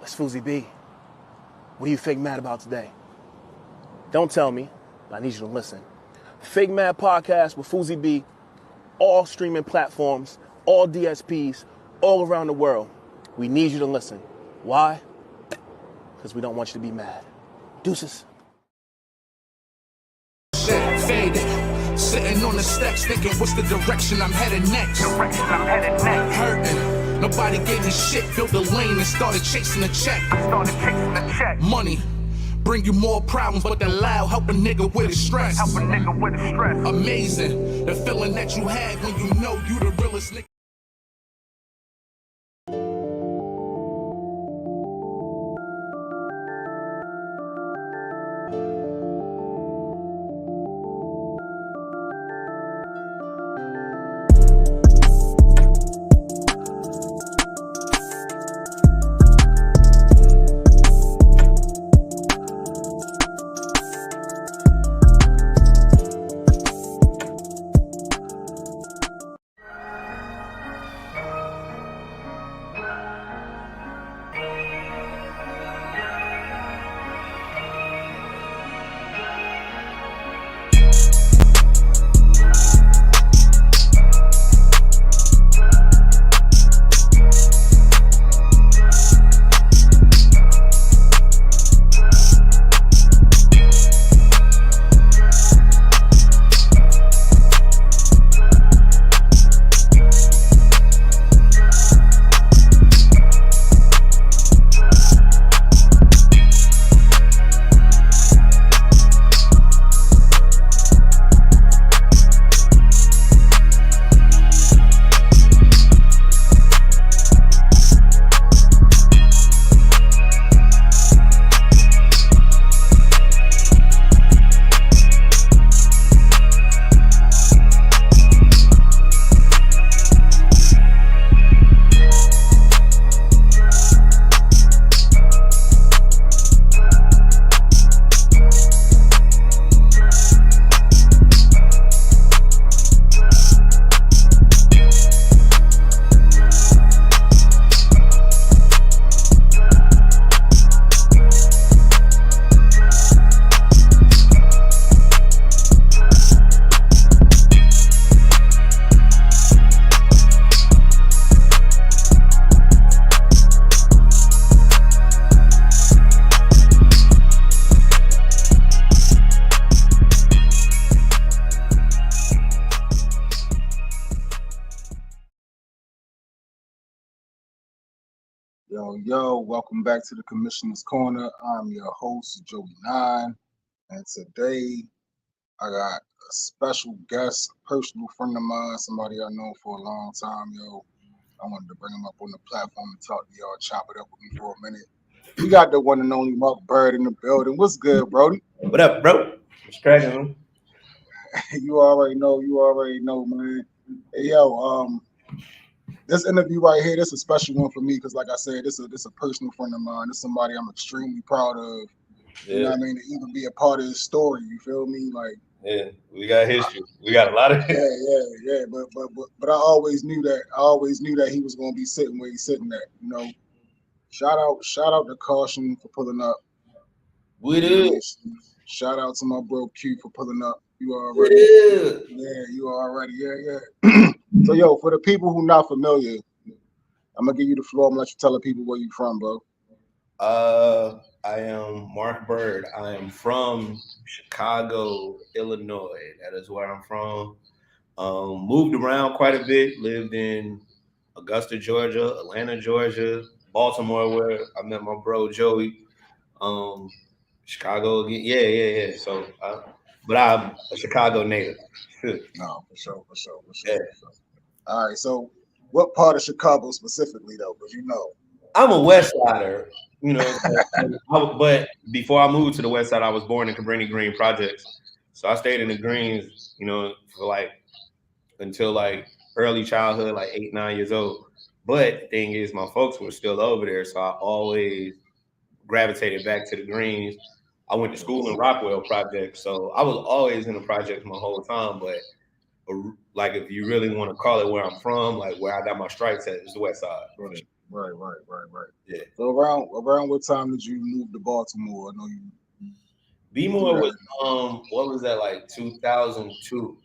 It's Fousey B. What are you fake mad about today? Don't tell me, but I need you to listen. Fake Mad Podcast with Fousey B, all streaming platforms, all DSPs, all around the world. We need you to listen. Why? Because we don't want you to be mad. Deuces. Faded, sitting on the steps thinking what's the direction I'm headed next. Hurting, nobody gave me shit. Built a lane and started chasing the check. Money bring you more problems, but that loud help a nigga with his stress. Amazing, the feeling that you had when you know you the realest nigga. Yo, welcome back to the Commissioner's Corner. I'm your host, Joey 9, and today I got a special guest, a personal friend of mine, somebody I know for a long time, yo. I wanted to bring him up on the platform and talk to y'all, chop it up with me for a minute. We got the one and only Mark Byrd in the building. What's good, Brody? What up, bro? What's cracking, man? You already know, man. Hey, yo, this interview right here, this is a special one for me because, like I said, this is a personal friend of mine. This is somebody I'm extremely proud of. Yeah. You know what I mean? To even be a part of his story. You feel me? Like, yeah, we got history. We got a lot of history. Yeah. But I always knew that he was gonna be sitting where he's sitting at. You know, shout out to Caution for pulling up. We did. Shout out to my bro Q for pulling up. You already. Yeah, you already. Yeah. So, yo, for the people who not familiar, I'm gonna give you the floor. I'm gonna let you tell the people where you from, bro. I am Mark Byrd. I am from Chicago, Illinois. That is where I'm from. Moved around quite a bit. Lived in Augusta, Georgia, Atlanta, Georgia, Baltimore, where I met my bro Joey. Chicago again. Yeah. So, but I'm a Chicago native. No, for sure. Yeah. All right, so what part of Chicago specifically, though? Because you know, I'm a West Sider, you know. But before I moved to the West Side, I was born in Cabrini Green Projects, so I stayed in the Greens, you know, for until early childhood, 8, 9 years old. But the thing is, my folks were still over there, so I always gravitated back to the Greens. I went to school in Rockwell Projects, so I was always in the projects my whole time. But if you really want to call it where I'm from, where I got my stripes at, is the West Side. Right. Right. Yeah. So around what time did you move to Baltimore? I know you B-more was what was that, like 2002?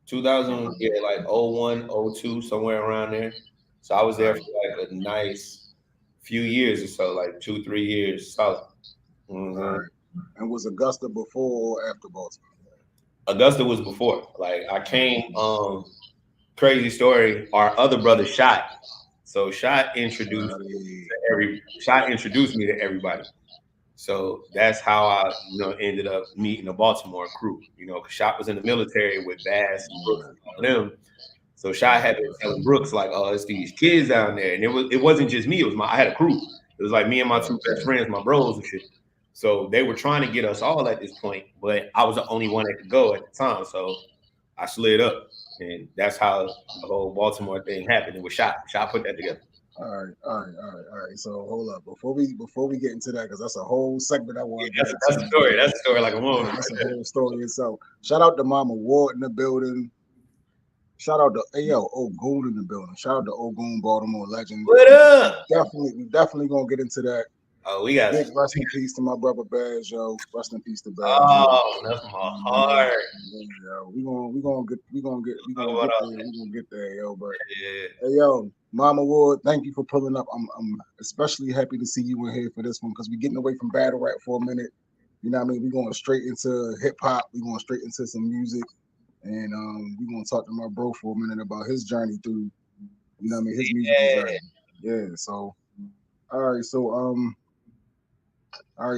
2000, yeah, like 01, 02, somewhere around there. So I was there for like a nice few years or so, like 2-3 years solid. all right. And was Augusta before or after Baltimore? Augusta was before. Like I came, crazy story. Our other brother Shot. So Shot introduced me to everybody. So that's how I, ended up meeting the Baltimore crew. Because Shot was in the military with Bass and Brooks and all of them. So Shot had been telling Brooks like, "Oh, it's these kids down there," and it wasn't just me. It was I had a crew. It was like me and my two best friends, my bros and shit. So they were trying to get us all at this point, but I was the only one that could go at the time. So I slid up, and that's how the whole Baltimore thing happened. It was Shot. Shot put that together. All right. So hold up before we get into that, because that's a whole segment I want to get into. That's a story. That's a story like a woman. That's a whole story itself. Shout out to Mama Ward in the building. Shout out to Ogun in the building. Shout out to Ogun, Baltimore legend. What up? We definitely gonna get into that. Oh, we got big rest in peace to my brother Byrd, yo. Rest in peace to Byrd. Oh, that's my heart. Yeah, we gonna get there, yo. But yeah. Hey, yo, Mama Ward, thank you for pulling up. I'm especially happy to see you in here for this one because we're getting away from battle rap for a minute. You know what I mean? We're going straight into hip hop. We're going straight into some music, and we're gonna talk to my bro for a minute about his journey through, you know what I mean, his musical journey. Yeah. So, all right.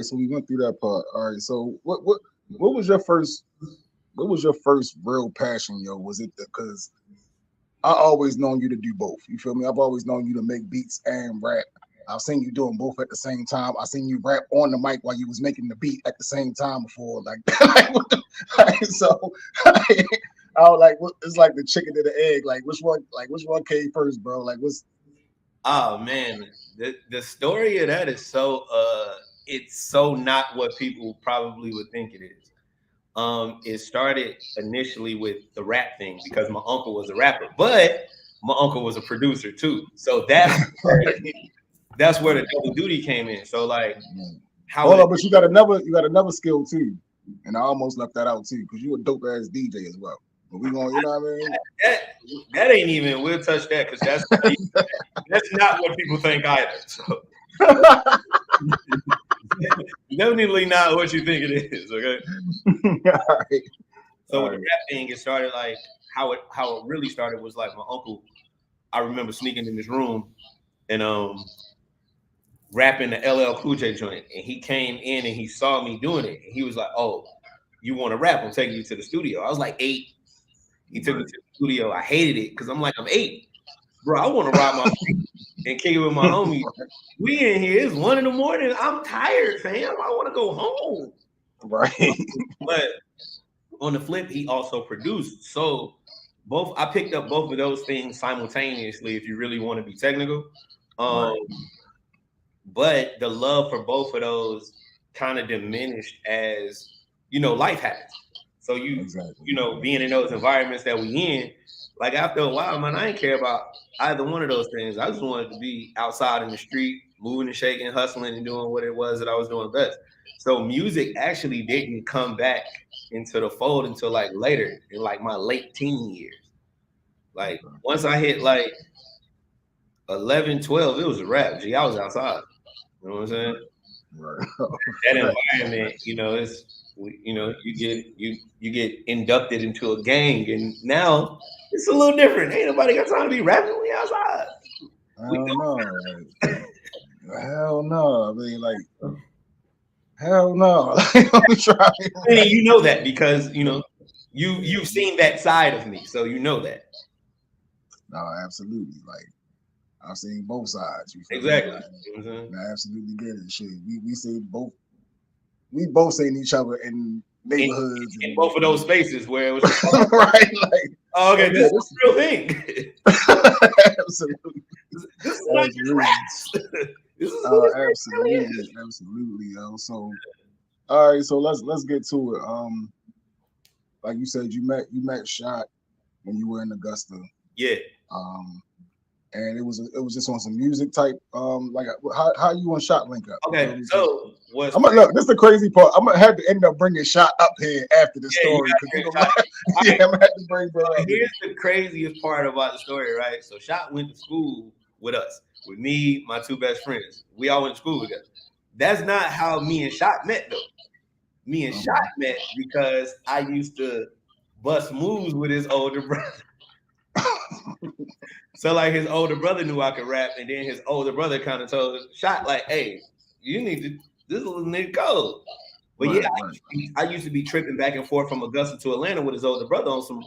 So we went through that part. All right. So what was your first real passion, yo? Was it because I always known you to do both. You feel me? I've always known you to make beats and rap. I've seen you doing both at the same time. I seen you rap on the mic while you was making the beat at the same time before. So I was like, it's like the chicken and the egg. Like which one came first, bro? Like what's? Oh man, the story of that is so it's so not what people probably would think it is. It started initially with the rap thing because my uncle was a rapper, but my uncle was a producer too. So that's where the double duty came in. So like, but you got another skill too, and I almost left that out too because you a dope ass DJ as well. But we gonna, you know what I mean? That ain't even. We'll touch that because that's not what people think either. So. Definitely not what you think it is, okay? Right. So with the rap thing, it started like how it really started was like my uncle. I remember sneaking in his room and rapping the LL Cool J joint, and he came in and he saw me doing it, and he was like, "Oh, you want to rap? I'm taking you to the studio." I was like 8. He took me to the studio. I hated it because I'm like, I'm 8, bro. I want to rock my and kick it with my homies. We in here. It's 1 a.m. I'm tired, fam. I want to go home. Right. But on the flip, he also produced. So I picked up both of those things simultaneously, if you really want to be technical. But the love for both of those kind of diminished as, life happens. So being in those environments that we in, like after a while, man, I didn't care about either one of those things. I just wanted to be outside in the street, moving and shaking, hustling and doing what it was that I was doing best. So music actually didn't come back into the fold until like later in like my late teen years. Like once I hit like 11, 12, it was a wrap. I was outside. You know what I'm saying? Right. That environment, it's you get inducted into a gang, and now it's a little different. Ain't nobody got time to be rapping when you're outside. Hell no. I mean, like, hell no. I mean, you know that because you've seen that side of me, so you know that. No, absolutely. Like I've seen both sides. Exactly. I absolutely get it. Shit, we see both. We both seen each other in neighborhoods in both of those spaces where it was right. Like, oh, okay, this is a real thing. Absolutely. This is like rats. Absolutely, yo. So, all right. So let's get to it. Like you said, you met Shot when you were in Augusta. Yeah. and it was just on some music type. Like how you and Shot link up? Okay, so what's look. This is the crazy part. I'm gonna have to end up bringing Shot up here after the story because I'm gonna have to bring Bro. Here's the craziest part about the story, right? So Shot went to school with us, with me, my two best friends. We all went to school together. That's not how me and Shot met, though. Me and Shot met because I used to bust moves with his older brother. So like his older brother knew I could rap, and then his older brother kind of told Shot like, "Hey, you need to this little nigga cold." But I used to be tripping back and forth from Augusta to Atlanta with his older brother on some,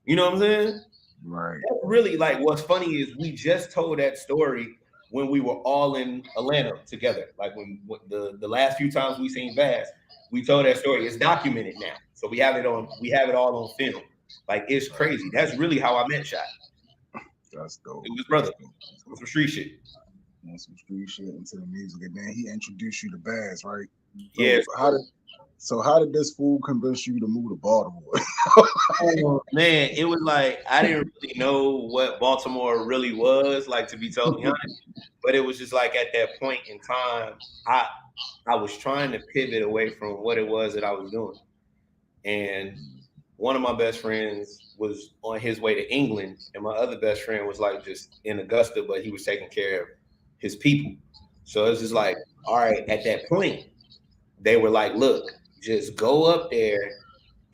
you know what I'm saying? Right. That's really like what's funny is we just told that story when we were all in Atlanta together. Like when the last few times we seen Bass, we told that story. It's documented now, so we have it all on film. Like it's crazy. That's really how I met Shot. That's dope. It was brother. Some street shit. And some street shit into the music, and then he introduced you to Bass, right? So yeah. How did this fool convince you to move to Baltimore? Oh, man, it was like I didn't really know what Baltimore really was, like, to be totally honest. But it was just like at that point in time, I was trying to pivot away from what it was that I was doing. And one of my best friends was on his way to England, and my other best friend was like just in Augusta, but he was taking care of his people. So it's just like, all right, at that point, they were like, look, just go up there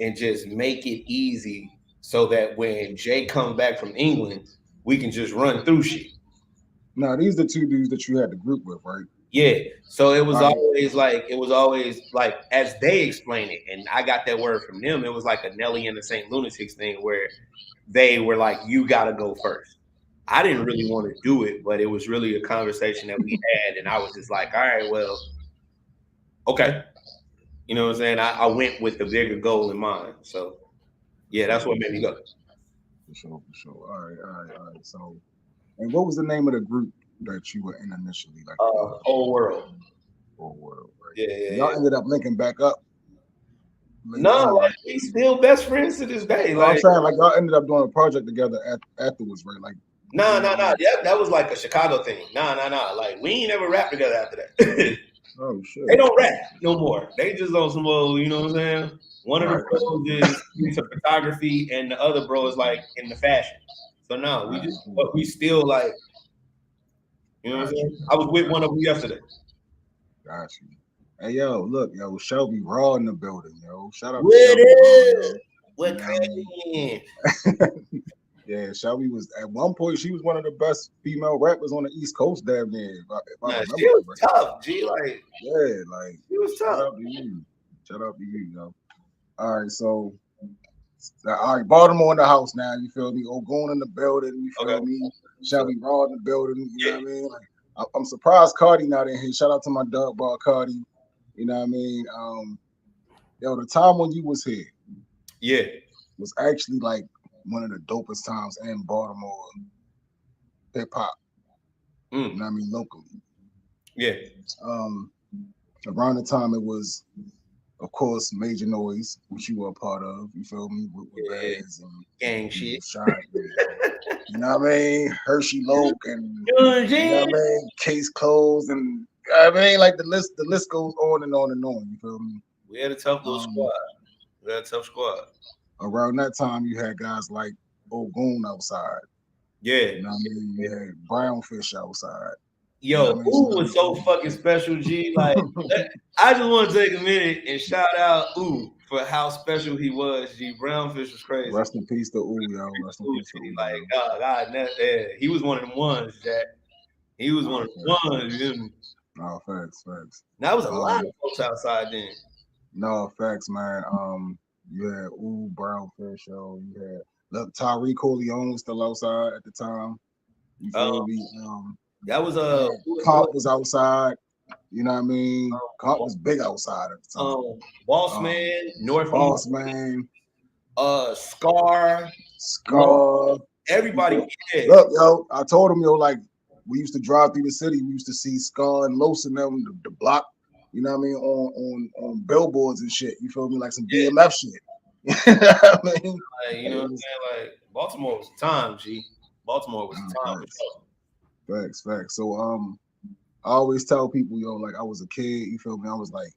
and just make it easy so that when Jay comes back from England, we can just run through shit. Now, these are the two dudes that you had the group with, right? Yeah. So it was always like, as they explain it, and I got that word from them, it was like a Nelly and the St. Lunatics thing where they were like, you got to go first. I didn't really want to do it, but it was really a conversation that we had. And I was just like, all right, well, okay. You know what I'm saying? I went with the bigger goal in mind. So, yeah, that's what made me go. For sure. All right. So, and what was the name of the group that you were in initially? Like Whole World. Whole World, right? Yeah. Y'all ended up linking back up. No, like, we still best friends to this day. Like, I'm saying, like, y'all ended up doing a project together afterwards, right? Like, no. That was like a Chicago thing. No. Like, we ain't ever rapped together after that. Oh shit! They don't rap no more. They just on some old, you know what I'm saying? One of the bros is into photography, and the other bro is like in the fashion. So no, we still like, you know what I'm saying? I was with one of them yesterday. Got you. Hey yo, look, Shelby Raw in the building, yo. Shout out to Shelby. What crazy? Yeah, Shelby was at one point. She was one of the best female rappers on the East Coast, damn near. She was tough, G. Like, yeah, like she was tough. Shout out to you, yo. All right, so Baltimore in the house now. You feel me? Ogun in the building. You feel me? Shelby Raw in the building. You know what I mean? Like, I'm surprised Cardi not in here. Shout out to my dog, bar Cardi. You know what I mean? The time when you was here, was actually like one of the dopest times in Baltimore hip hop. You know what I mean? Locally. Yeah. Around the time it was, of course, Major Noise, which you were a part of. You feel me? With Bass and gang shit. You know what I mean? Hershey Loke and you know what I mean? Case Closed, and I mean, like the list goes on and on and on. You feel me? We had a tough little squad. We had a tough squad. Around that time, you had guys like Ogun outside. Yeah. You know what I mean? You had Brownfish outside. Yo, you know Ooh was so fucking special, G. Like, I just want to take a minute and shout out Ooh for how special he was, G. Brownfish was crazy. Rest in peace to Ooh, yo. Rest in peace to Ooh. Like, God, he was one of them ones, Jack. He was one of the ones, you know? No, facts. That was a lot of folks outside then. No, facts, man. You had Ooh, Brownfish, yo. You had Tyreek Corleone was still outside at the time. You feel me? That was Comp was outside. You know what I mean? Comp was big outside at the time. Boss Man, Northeast. Boss Man. Scar. Everybody. Yeah. Look, yo, I told him, like, we used to drive through the city. We used to see Scar and Los and them, the block, you know what I mean, on billboards and shit. You feel me? Like some BMF shit. You know what I mean? Like, you know what I'm saying? Like, Baltimore was the time, G. Baltimore was the time. Facts. So I always tell people, yo, like I was a kid, you feel me? I was like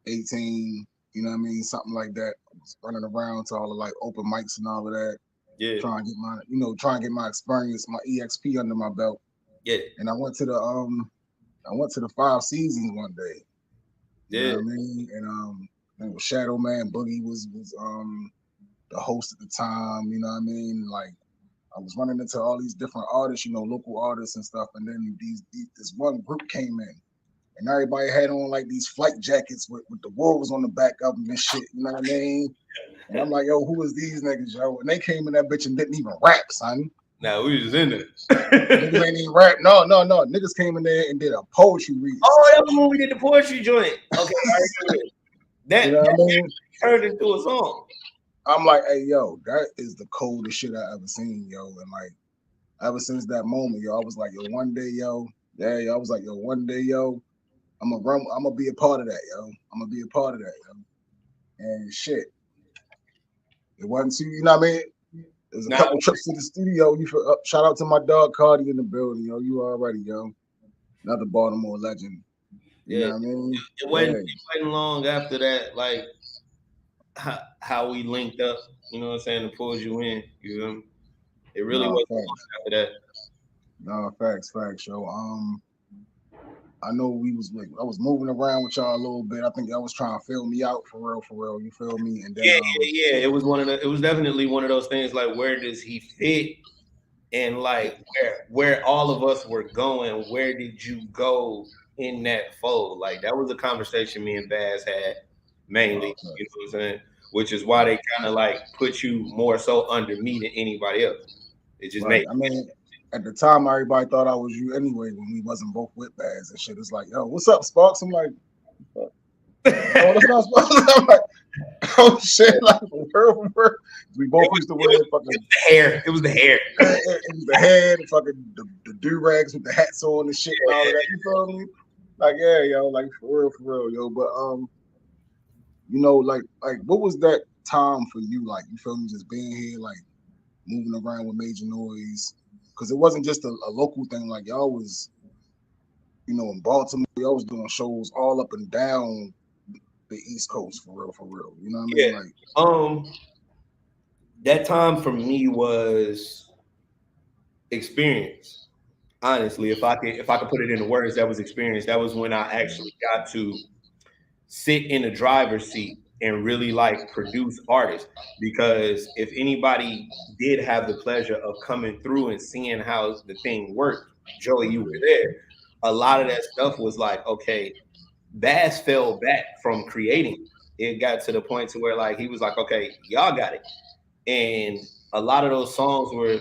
18, you know what I mean? Something like that. I was running around to all the like open mics and all of that. Yeah. Trying to get my experience, my EXP under my belt. Yeah. And I went to the 5 Seasons one day. You know what I mean? And it was Shadow Man Boogie was the host at the time, you know what I mean? Like I was running into all these different artists, local artists and stuff, and then this one group came in. And everybody had on like these flight jackets with the wolves on the back of them and shit, you know what I mean? And I'm like, yo, who is these niggas, yo? And they came in that bitch and didn't even rap, son. Nah, we was just in there. Niggas ain't even rap. No. Niggas came in there and did a poetry reading. Oh, that was when we did the poetry joint. Okay, that, you know what I mean? Turned into a song. I'm like, hey, yo, that is the coldest shit I ever seen, yo. And like, ever since that moment, yo, I was like, yo, one day, yo, I'm gonna be a part of that, yo. And shit, it wasn't too, you know what I mean? There's a couple trips to the studio. Shout out to my dog Cardi in the building, yo. You already, yo. Another Baltimore legend. You know what I mean? It wasn't long after that, like how we linked up, you know what I'm saying, and pulled you in. You know, it really wasn't long after that. No, facts, yo. I know I was moving around with y'all a little bit. I think y'all was trying to fill me out for real. You feel me? And then yeah. It was definitely one of those things like, where does he fit? And like where all of us were going, where did you go in that fold? Like that was a conversation me and Baz had mainly, you know what I'm saying? Which is why they kind of like put you more so under me than anybody else. It just made. I mean, at the time, everybody thought I was you anyway when we wasn't both with Baz and shit. It's like, yo, what's up, Sparks? I'm like, oh, that's not Sparks. I'm like, oh shit, like word. We both used to wear fucking hair. It was the hair. It was the hair, the fucking the do-rags with the hats on and shit and all of that. You feel me? Like, yeah, yo, like for real, yo. But like what was that time for you? Like, you feel me, just being here, like moving around with Major Noise, because it wasn't just a local thing. Like y'all was, in Baltimore, y'all was doing shows all up and down the East Coast for real. You know what I mean? Like, that time for me was experience. Honestly, if I could put it into words, that was experience. That was when I actually got to sit in the driver's seat and really like produce artists. Because if anybody did have the pleasure of coming through and seeing how the thing worked, Joey, you were there. A lot of that stuff was like, okay, Bass fell back from creating. It got to the point to where like he was like, okay, y'all got it. And a lot of those songs were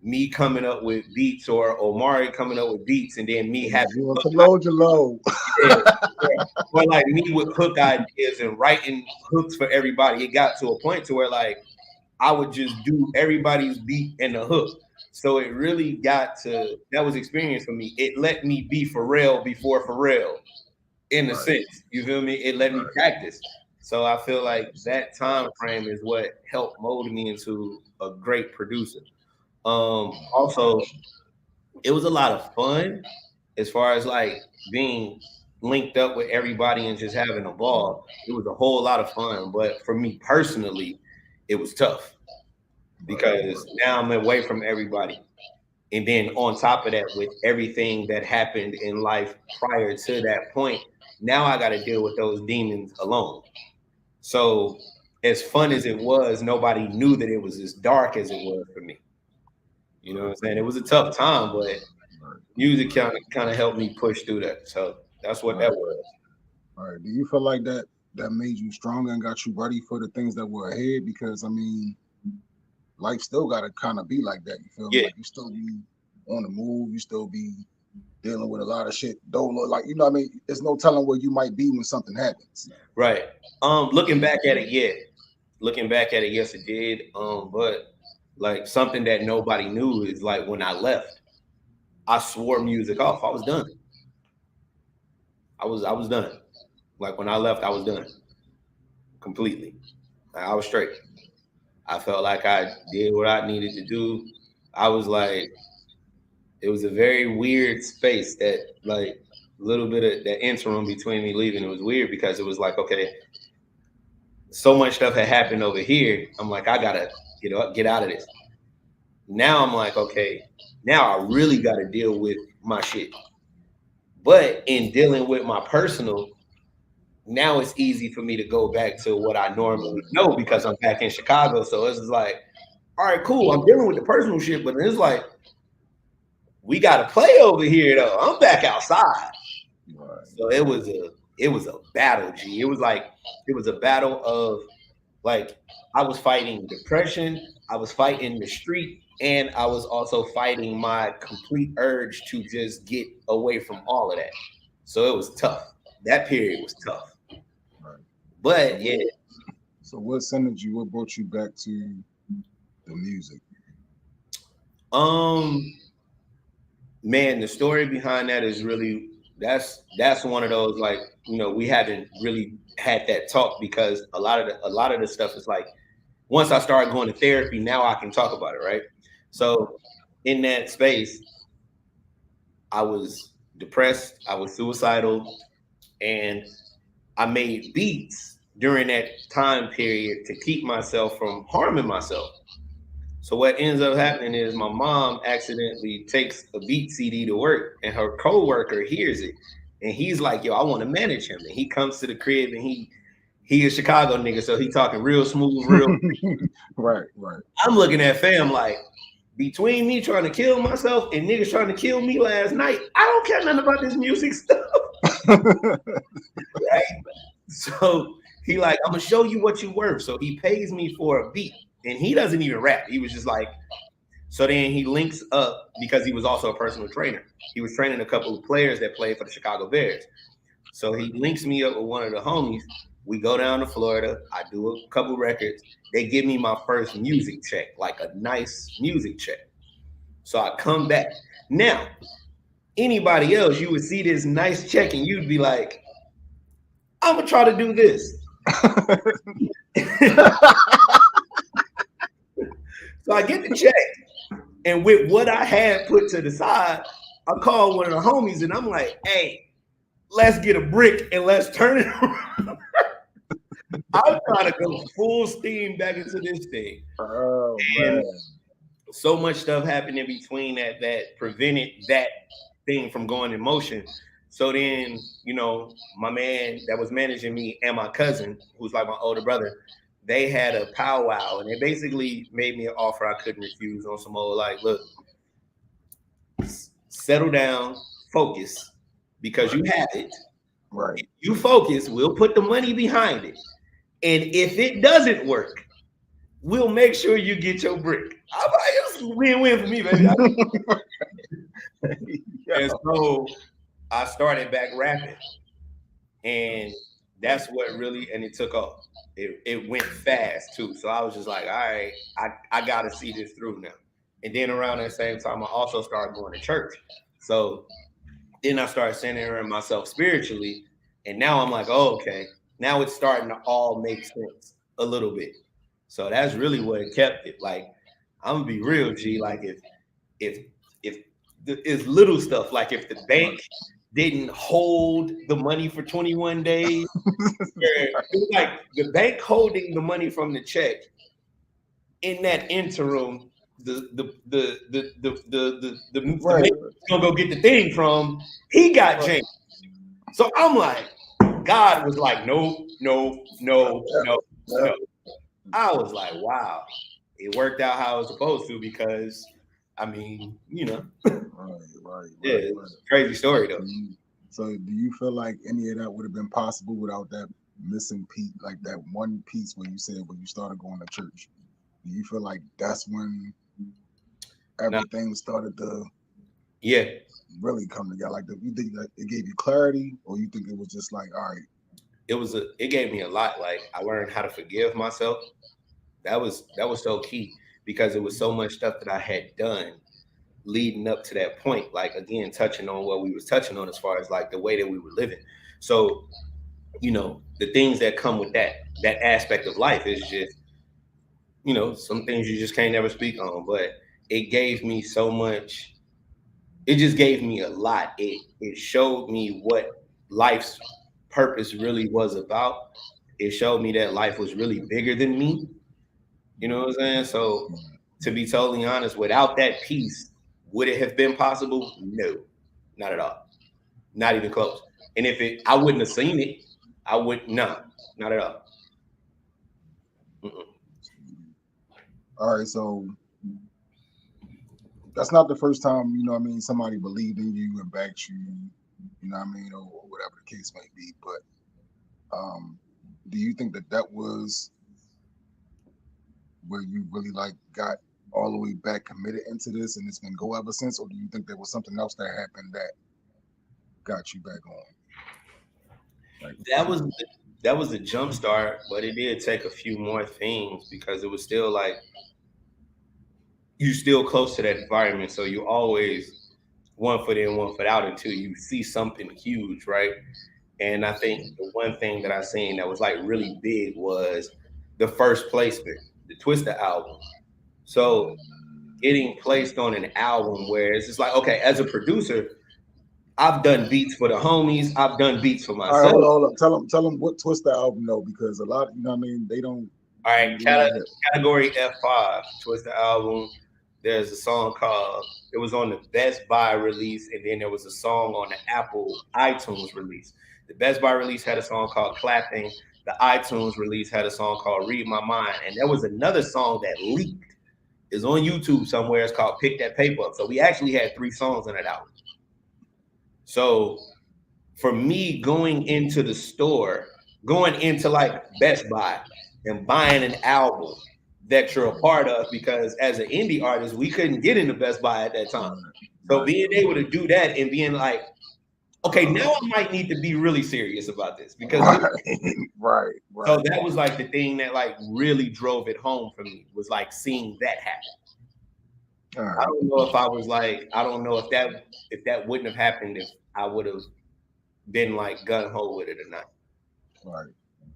me coming up with beats or Omari coming up with beats, and then me having to load your load. Or like me with hook ideas and writing hooks for everybody. It got to a point to where like I would just do everybody's beat and the hook. So it really got to, that was experience for me. It let me be Pharrell before Pharrell, in a sense. You feel me? It let me practice. So I feel like that time frame is what helped mold me into a great producer. Also, it was a lot of fun as far as like being linked up with everybody and just having a ball. It was a whole lot of fun. But for me personally, it was tough because now I'm away from everybody. And then on top of that, with everything that happened in life prior to that point, now I got to deal with those demons alone. So as fun as it was, nobody knew that it was as dark as it was for me. You know what I'm saying? It was a tough time, but music kind of helped me push through that. So that's what that was. All right. Do you feel like that made you stronger and got you ready for the things that were ahead? Because I mean, life still got to kind of be like that. You feel me? Like you still be on the move. You still be dealing with a lot of shit. Don't look like, you know what I mean? There's no telling where you might be when something happens. Right. Looking back at it, yes, it did. But like something that nobody knew is like when I left, I swore music off. I was done. I was done. Like when I left, I was done completely. I was straight. I felt like I did what I needed to do. I was like, it was a very weird space, that like little bit of that interim between me leaving. It was weird because it was like, okay, so much stuff had happened over here. I'm like, I gotta get out of this. Now I'm like, okay, now I really gotta deal with my shit. But in dealing with my personal, now it's easy for me to go back to what I normally know because I'm back in Chicago. So it's just like, all right, cool. I'm dealing with the personal shit, but it's like, we got to play over here though. I'm back outside. Right. So it was a battle, G. It was a battle of like, I was fighting depression, I was fighting the street, and I was also fighting my complete urge to just get away from all of that. So it was tough. That period was tough. Right. But yeah. So what centered you? What brought you back to the music? Man, the story behind that is really that's one of those, like, we haven't really had that talk because a lot of the stuff is like, once I started going to therapy, now I can talk about it, right? So in that space, I was depressed, I was suicidal, and I made beats during that time period to keep myself from harming myself. So what ends up happening is my mom accidentally takes a beat CD to work, and her coworker hears it, and he's like, yo, I want to manage him. And he comes to the crib, and he a Chicago nigga, so he talking real smooth, real right. I'm looking at fam like, between me trying to kill myself and niggas trying to kill me last night, I don't care nothing about this music stuff. Right? So he like, I'm gonna show you what you worth. So he pays me for a beat, and he doesn't even rap. He was just like, so then he links up because he was also a personal trainer. He was training a couple of players that played for the Chicago Bears. So he links me up with one of the homies. We go down to Florida. I do a couple records. They give me my first music check, like a nice music check. So I come back. Now, anybody else, you would see this nice check and you'd be like, I'm gonna try to do this. So I get the check, and with what I had put to the side, I called one of the homies and I'm like, hey, let's get a brick and let's turn it around. I'm trying to go full steam back into this thing. Oh, and man. So much stuff happened in between that prevented that thing from going in motion. So then, my man that was managing me and my cousin, who's like my older brother, they had a powwow, and they basically made me an offer I couldn't refuse on some old, like, look, settle down, focus, because you have it. Right. If you focus, we'll put the money behind it. And if it doesn't work, we'll make sure you get your brick. I'm like, it's a win-win for me, baby. And so I started back rapping. And that's what really, and it took off. It went fast too. So I was just like, all right, I got to see this through now. And then around that same time, I also started going to church. So then I started centering myself spiritually. And now I'm like, oh, okay. Now it's starting to all make sense a little bit. So that's really what kept it. Like, I'm gonna be real, G. Like, if it's little stuff, like if the bank didn't hold the money for 21 days, like the bank holding the money from the check, in that interim, the right. Gonna go get the thing from, he got changed. So I'm like, God was like, no. I was like, wow, it worked out how it was supposed to, because I mean, Right. Yeah, crazy story though. So do you feel like any of that would have been possible without that missing piece, like that one piece when you said when you started going to church? Do you feel like that's when everything started to really come together? Like, you think that it gave you clarity, or you think it was just like, all right? It gave me a lot. Like, I learned how to forgive myself. That was so key, because it was so much stuff that I had done leading up to that point. Like, again, touching on what we was touching on as far as like the way that we were living. So, the things that come with that aspect of life is just, some things you just can't never speak on. But it gave me so much it just gave me a lot. It showed me what life's purpose really was about. It showed me that life was really bigger than me. You know what I'm saying? So to be totally honest, without that piece, would it have been possible? No, not at all. Not even close. And if it, I wouldn't have seen it. I would not at all. Mm-mm. All right, so that's not the first time, you know what I mean, somebody believed in you and backed you, you know what I mean, or whatever the case may be. But do you think that that was where you really like got all the way back committed into this and it's been go ever since, or do you think there was something else that happened that got you back on? Like, That was a jump start, but it did take a few more things because it was still like you still close to that environment, so you always 1 foot in, 1 foot out until you see something huge, right? And I think the one thing that I seen that was like really big was the first placement, the Twista album. So getting placed on an album where it's just like, okay, as a producer, I've done beats for the homies, I've done beats for all right, myself. hold on. Tell them what Twista album though, because a lot, you know what I mean, they don't. All right, category F5, Twista album. There's a song called, it was on the Best Buy release, and then there was a song on the Apple iTunes release. The Best Buy release had a song called Clapping. The iTunes release had a song called Read My Mind. And there was another song that leaked. It's on YouTube somewhere. It's called Pick That Paper Up. So we actually had 3 songs on that album. So for me, going into the store, going into like Best Buy and buying an album that you're a part of, because as an indie artist, we couldn't get into Best Buy at that time. So being able to do that and being like, okay, now I might need to be really serious about this, because right. So that was like the thing that like really drove it home for me, was like seeing that happen. I don't know if I was like, I don't know if that wouldn't have happened if I would have been like gun ho with it or not. Right.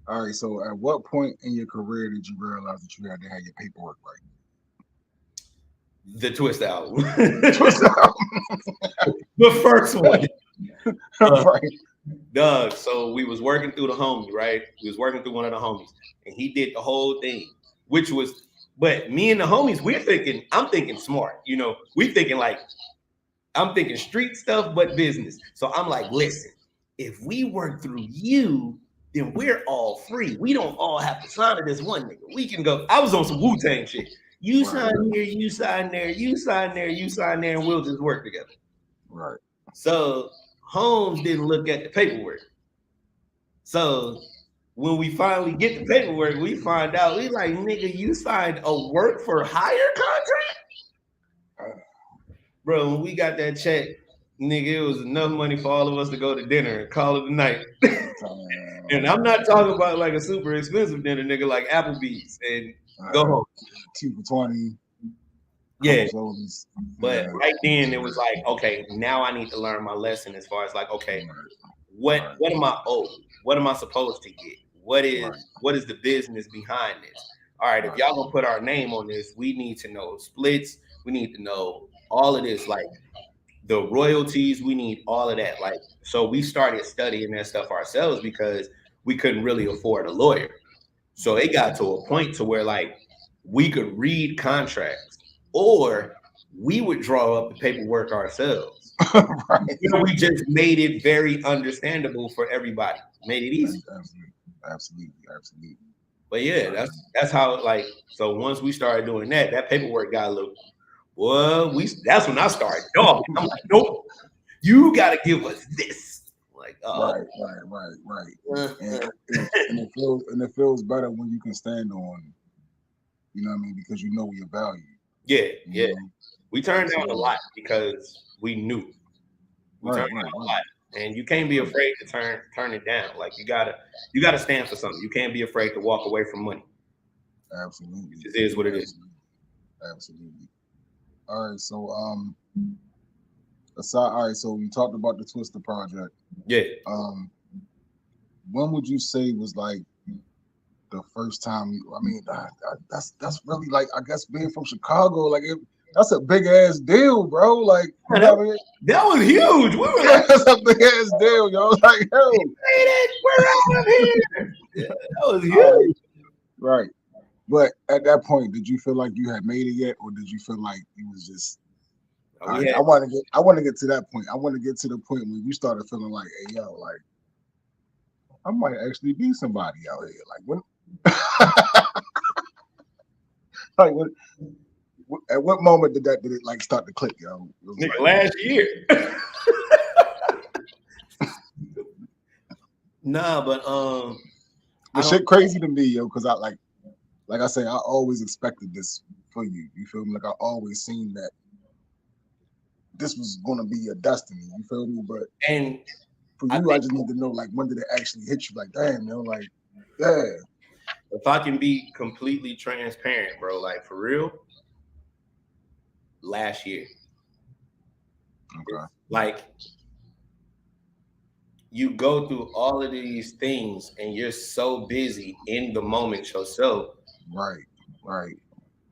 All right. So at what point in your career did you realize that you had to have your paperwork right? The Twist album. The first one. Right. Doug, so we was working through the homie, right? We was working through one of the homies, and he did the whole thing, which was, but me and the homies, I'm thinking smart, you know, we thinking like, I'm thinking street stuff, but business. So I'm like, listen, if we work through you, then we're all free. We don't all have to sign to this one nigga. We can go. I was on some Wu-Tang shit. You sign here, you sign there, you sign there, you sign there, and we'll just work together. Right. So Holmes didn't look at the paperwork. So when we finally get the paperwork, we find out, we like, nigga, you signed a work for hire contract? Bro, when we got that check, nigga, it was enough money for all of us to go to dinner and call it a night. And I'm not talking about like a super expensive dinner, nigga, like Applebee's, and go home. 2 for $20. Yeah. But right then it was like, okay, now I need to learn my lesson as far as like, okay, what am I owed? What am I supposed to get? What is the business behind this? All right, if y'all gonna put our name on this, we need to know splits. We need to know all of this, like the royalties. We need all of that. Like, so we started studying that stuff ourselves because we couldn't really afford a lawyer. So it got to a point to where like we could read contracts, or we would draw up the paperwork ourselves. Right. You know, we just made it very understandable for everybody. Made it easy. Absolutely. But yeah, that's how, like, so once we started doing that, that paperwork got a little, well, that's when I started dogging. I'm like, nope, you gotta give us this. Like, right. And it feels better when you can stand on, you know what I mean, because you know your value. Yeah. You know? We turned down a lot because we knew. We turned down a lot. And you can't be afraid to turn it down. Like you gotta stand for something. You can't be afraid to walk away from money. Absolutely. It is what it is. Absolutely. All right, so so you talked about the Twista project. Yeah. When would you say was like the first time? I mean, that's really like, I guess being from Chicago, like that's a big ass deal, bro. Like, you know what I mean? That was huge. We were like, That's a big ass deal, yo. Like, yo, we're out of here. Yeah, that was huge. Right. But at that point, did you feel like you had made it yet, or did you feel like it was just? I want to get to that point. I want to get to the point where you started feeling like, hey, yo, like I might actually be somebody out here. Like when, like when, at what moment did it like start to click, yo? Nigga, like, last year. Nah, but the shit crazy to me, yo, because I like I say, I always expected this for you. You feel me? Like I always seen that this was gonna be your destiny. You feel me? But and for you, I just need to know, like, when did it actually hit you? Like, damn, yo, like, yeah. If I can be completely transparent, bro, like for real, last year. Okay. Like you go through all of these things and you're so busy in the moment yourself. Right.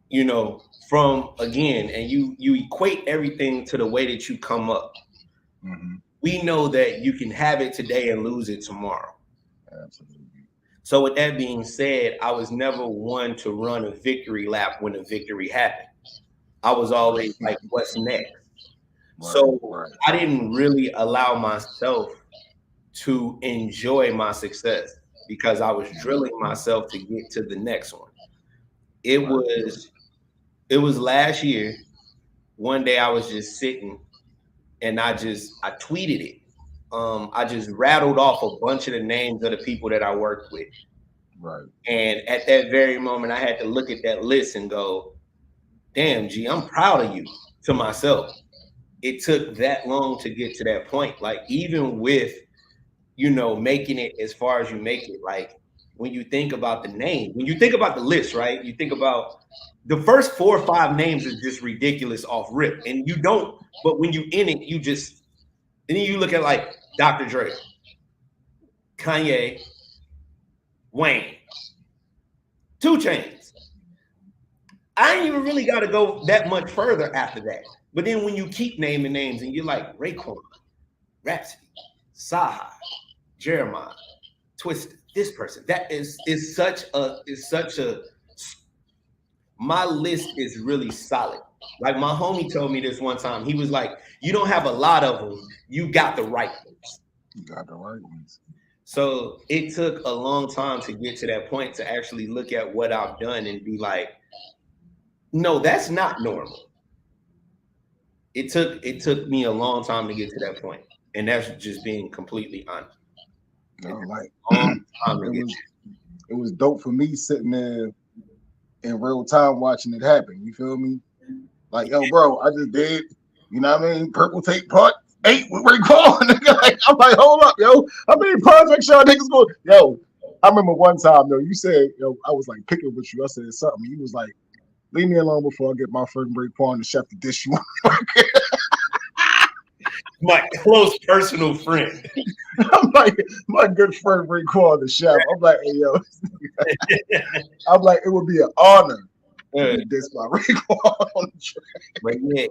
You know, from again, and you equate everything to the way that you come up. Mm-hmm. We know that you can have it today and lose it tomorrow. Absolutely. So with that being said, I was never one to run a victory lap when a victory happened. I was always like, what's next? Right. I didn't really allow myself to enjoy my success because I was drilling myself to get to the next one. It was last year. One day I was just sitting and I tweeted it. I just rattled off a bunch of the names of the people that I worked with. Right. And at that very moment, I had to look at that list and go, damn, G, I'm proud of you, to myself. It took that long to get to that point. Like, even with, you know, making it as far as you make it, like when you think about the name, when you think about the list, right? You think about the first 4 or 5 names is just ridiculous off rip. And you don't, but when you in it, you just, and then you look at like Dr. Dre, Kanye, Wayne, 2 Chainz. I ain't even really got to go that much further after that. But then when you keep naming names and you're like Raekwon, Rhapsody, Saha, Jeremiah, Twisted, this person, that is such a, my list is really solid. Like my homie told me this one time. He was like, you don't have a lot of them. You got the right ones. You got the right ones. So it took a long time to get to that point to actually look at what I've done and be like, no, that's not normal. It took me a long time to get to that point. And that's just being completely honest. No, like it was dope for me sitting there in real time watching it happen. You feel me? Like, yo, bro, I just did, you know what I mean? Purple Tape Part 8 with Raekwon. Like, I'm like, hold up, yo. How many projects y'all niggas go? Yo, I remember one time, though, you said, yo, I was like picking with you. I said something. You was like, leave me alone before I get my friend Raekwon to chef the dish you. My close personal friend. I'm like, my good friend Raekwon the chef. I'm like, hey, yo. I'm like, it would be an honor to get this by Raekwon on the track. But yeah,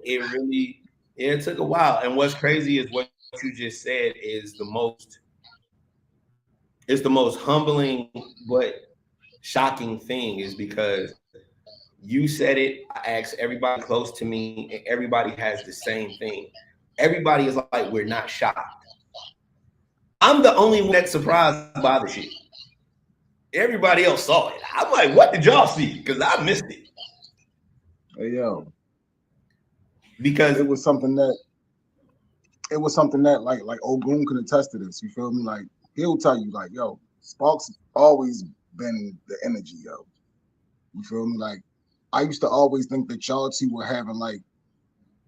it took a while. And what's crazy is what you just said is the most humbling but shocking thing is because you said it. I asked everybody close to me, and everybody has the same thing. Everybody is like, we're not shocked. I'm the only one that's surprised by the shit. Everybody else saw it. I'm like, what did y'all see? Because I missed it. Hey, yo. Because it was something that like Ogun can attest to this. You feel me? Like, he'll tell you, like, yo, Sparks always been the energy, yo. You feel me? Like, I used to always think that y'all two were having like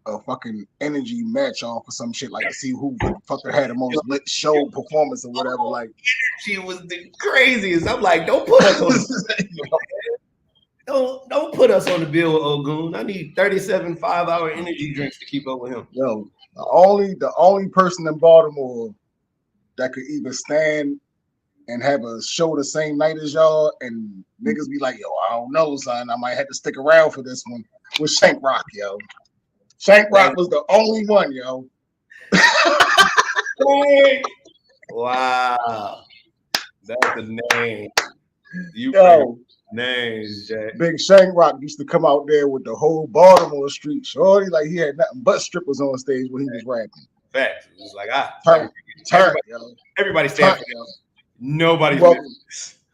a fucking energy match off or some shit, like to see who the fucker had the most lit show performance or whatever. Like, energy was the craziest. I'm like, don't put us on don't put us on the bill with Ogun. I need 37 5-hour energy drinks to keep up with him. Yo, the only person in Baltimore that could even stand and have a show the same night as y'all, and niggas be like, yo, I don't know, son. I might have to stick around for this one. With Shank Rock, yo. Shank Rock was the only one, yo. Wow. That's a name. You yo, names, Jack. Big Shank Rock used to come out there with the whole Baltimore street. Shorty, like he had nothing but strippers on stage when he was rapping. Facts. It was like, everybody stands for that. Nobody's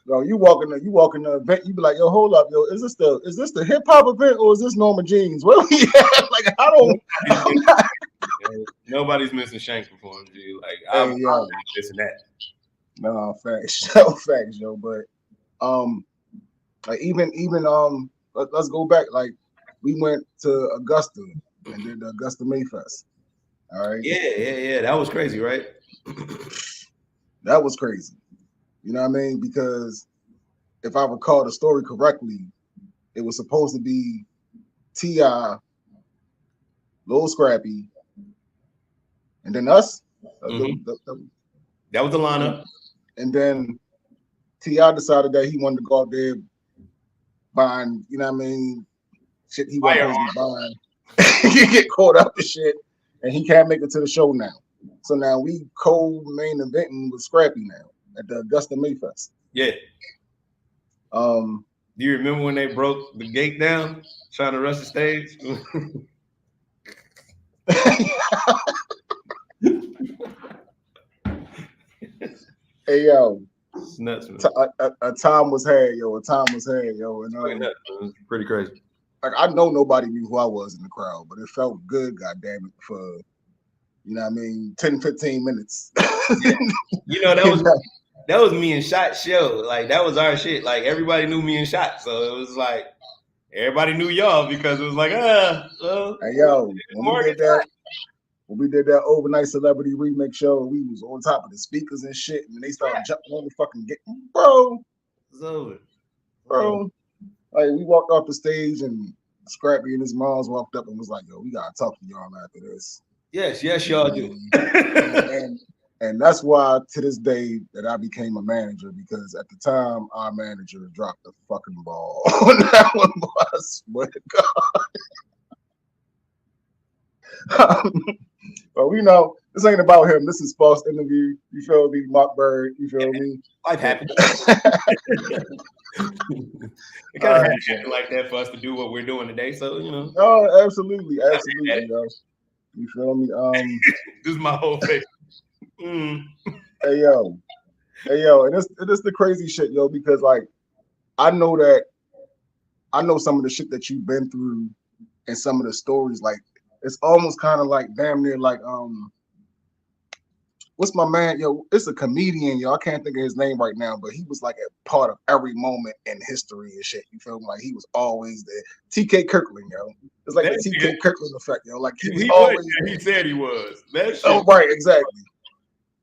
yo, you walk in the event, you be like, yo, hold up, yo, is this the hip hop event or is this Norma Jeans? Where we at? Like, nobody's missing Shank performance, dude. Like, I'm missing that. No, facts, facts, yo. But like even let's go back. Like we went to Augusta and did the Augusta Mayfest. All right. Yeah. That was crazy, right? That was crazy. You know what I mean? Because if I recall the story correctly, it was supposed to be T.I., Lil Scrappy, and then us. That was the lineup. And then T.I. decided that he wanted to go out there buying, you know what I mean, shit he wasn't supposed to be buying. He get caught up in shit, and he can't make it to the show now. So now we co-main eventing with Scrappy now at the Augusta Mayfest. Yeah. Do you remember when they broke the gate down trying to rush the stage? Hey yo, it's nuts, man. A time was had, yo. And it's pretty crazy. Like I know nobody knew who I was in the crowd, but it felt good, goddamn it, for 10, 15 minutes. Yeah. That was me and Shot show. Like that was our shit. Like everybody knew me and Shot, so it was like everybody knew y'all because it was like, hey yo, when we did that overnight celebrity remix show, we was on top of the speakers and shit, and they started jumping on the fucking gate, bro. It's over, bro. Like we walked off the stage, and Scrappy and his moms walked up and was like, "Yo, we gotta talk to y'all after this." Yes, y'all do. And that's why to this day that I became a manager, because at the time our manager dropped the fucking ball on that one, boy. I swear to God. But we know this ain't about him. This is false interview. You feel me, Mark Byrd? You feel me? Life happens. It kind of happened like that for us to do what we're doing today. So Oh, absolutely, yo. You feel me? This is my whole face. Hey yo, and it's the crazy shit, yo, because like I know some of the shit that you've been through and some of the stories, like it's almost kind of like damn near like what's my man, yo? It's a comedian, yo. I can't think of his name right now, but he was like a part of every moment in history and shit. You feel me? Like he was always there. T.K. Kirkland, yo. It's like the T.K. Kirkland effect, yo. Like he always. He said he was. That shit. Oh, right, exactly.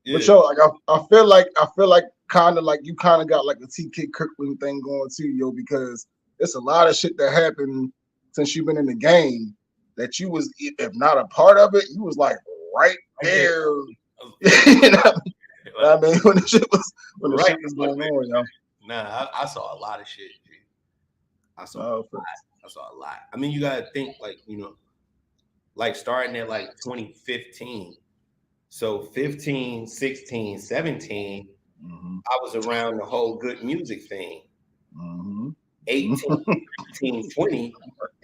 Yeah. But yo, like I feel like kind of like you kind of got like a T.K. Kirkland thing going too, yo, because it's a lot of shit that happened since you've been in the game that you was, if not a part of it, you was like right there. You know what I mean? When the shit was going on, yo. Nah, I saw a lot of shit, dude. I saw a lot. I mean, you gotta think like starting at like 2015. So 15, 16, 17, I was around the whole good music thing. 18, 19, 20,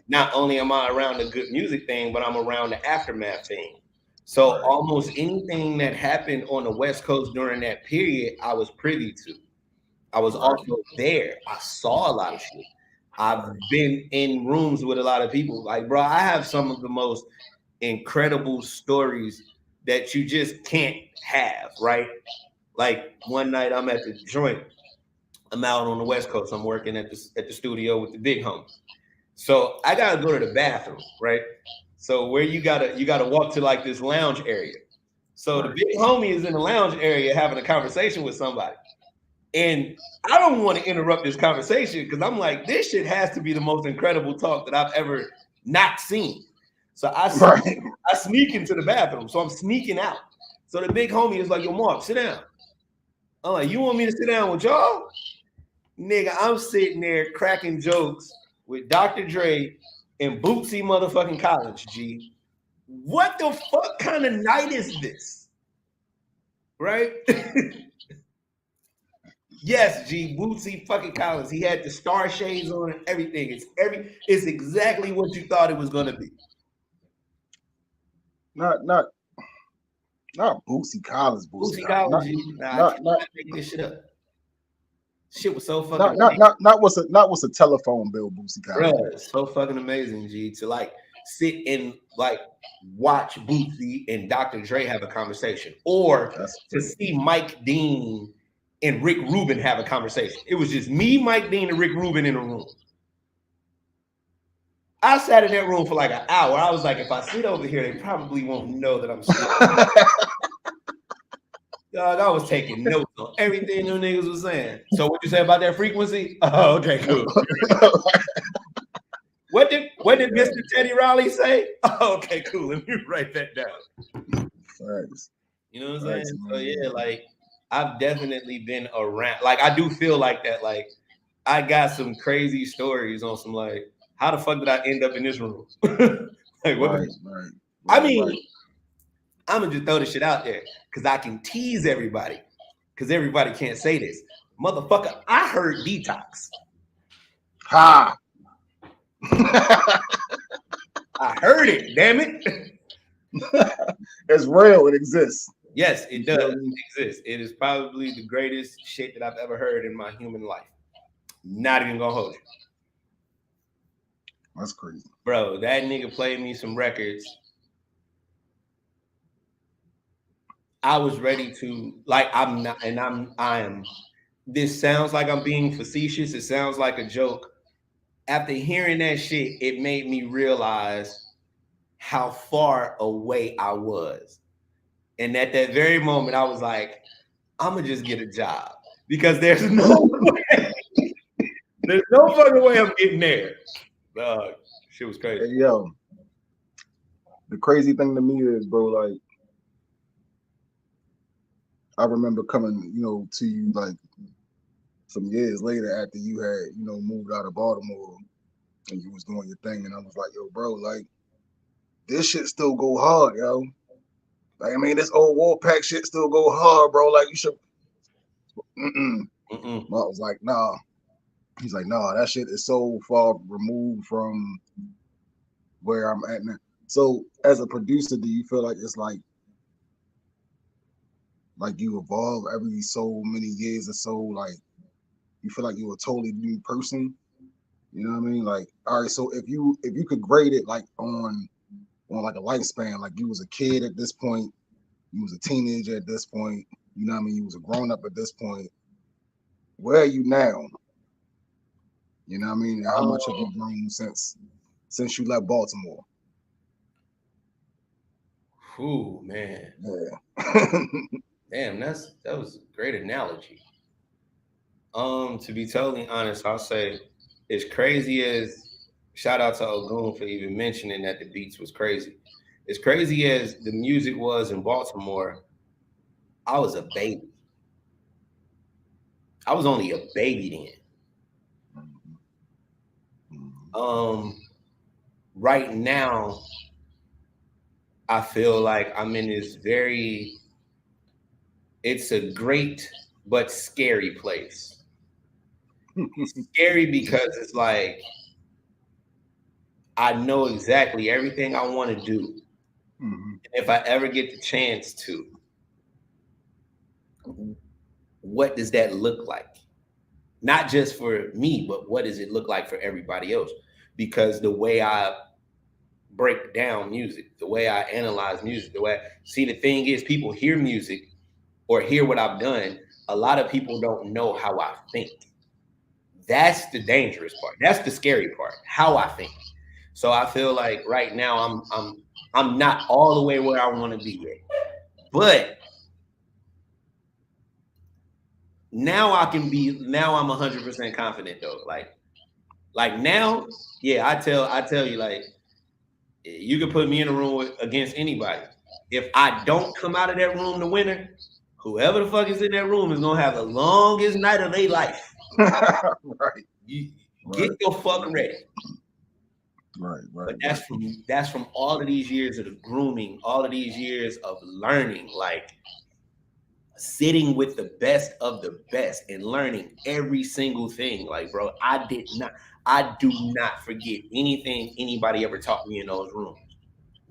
not only am I around the good music thing, but I'm around the aftermath thing. So almost anything that happened on the West Coast during that period, I was privy to. I was also there. I saw a lot of shit. I've been in rooms with a lot of people. Like, bro, I have some of the most incredible stories that you just can't have, right? Like one night I'm at the joint. I'm out on the West Coast. I'm working at the studio with the big homies. So I gotta go to the bathroom, right? So where you gotta walk to like this lounge area. So the big homie is in the lounge area having a conversation with somebody. And I don't want to interrupt this conversation because I'm like, this shit has to be the most incredible talk that I've ever not seen. So I sneak into the bathroom. So I'm sneaking out. So the big homie is like, yo, Mark, sit down. I'm like, you want me to sit down with y'all? Nigga, I'm sitting there cracking jokes with Dr. Dre and Bootsy motherfucking College, G. What the fuck kind of night is this? Right? Yes, G, Bootsy fucking Collins. He had the star shades on and everything. It's exactly what you thought it was gonna be. Not Bootsy Collins. Bootsy Collins, I can't make this shit up. Shit was so fucking not what's a telephone bill, Bootsy Collins. Bruh, so fucking amazing, G, to like sit and like watch Bootsy and Dr. Dre have a conversation, or to see Mike Dean and Rick Rubin have a conversation. It was just me, Mike Dean, and Rick Rubin in a room. I sat in that room for like an hour. I was like, if I sit over here, they probably won't know that I'm sitting. Dog, I was taking notes on everything them niggas was saying. So what you say about that frequency? Oh, okay, cool. What did Mr. Teddy Riley say? Oh, okay, cool. Let me write that down. Thanks. You know what I'm saying? So yeah, like I've definitely been around. Like I do feel like that. Like I got some crazy stories on some like, how the fuck did I end up in this room? Like what? Right. I mean, I'm gonna just throw this shit out there because I can tease everybody because everybody can't say this. Motherfucker, I heard Detox. Ha! I heard it, damn it. It's real, it exists. Yes, it does exist. It is probably the greatest shit that I've ever heard in my human life. Not even gonna hold you. That's crazy. Bro, that nigga played me some records. I was ready to, like, I am, this sounds like I'm being facetious. It sounds like a joke. After hearing that shit, it made me realize how far away I was. And at that very moment, I was like, I'm gonna just get a job because there's no way. There's no fucking way I'm getting there. Shit was crazy. Hey, yo, the crazy thing to me is, bro, like, I remember coming, to you like some years later after you had, moved out of Baltimore and you was doing your thing, and I was like, yo, bro, like, this shit still go hard, yo. Like, I mean, this old Wolfpack shit still go hard, bro. Like, you should. I was like, nah. He's like, nah, that shit is so far removed from where I'm at now. So, as a producer, do you feel like it's like you evolve every so many years or so? Like, you feel like you're a totally new person? You know what I mean? Like, all right, so if you could grade it like on like a lifespan, like you was a kid at this point, you was a teenager at this point, you know what I mean? You was a grown up at this point. Where are you now? You know what I mean? How much have you grown since you left Baltimore? Ooh, man. Yeah. Damn, that was a great analogy. To be totally honest, I'll say as crazy as, shout out to Ogun for even mentioning that the beats was crazy. As crazy as the music was in Baltimore, I was a baby. I was only a baby then. Right now, I feel like I'm in this it's a great but scary place. It's scary because it's like, I know exactly everything I want to do. And if I ever get the chance to, what does that look like? Not just for me, but what does it look like for everybody else? Because the way I break down music, the way I analyze music, the thing is, people hear music or hear what I've done. A lot of people don't know how I think. That's the dangerous part. That's the scary part, how I think. So I feel like right now I'm not all the way where I want to be yet. But now I'm 100% confident though. Like now, yeah, I tell you, like, you can put me in a room against anybody. If I don't come out of that room the winner, whoever the fuck is in that room is gonna have the longest night of their life. Right. You get your fuck ready. Right. But that's from all of these years of the grooming, all of these years of learning, like sitting with the best of the best and learning every single thing. Like, bro, I do not forget anything anybody ever taught me in those rooms.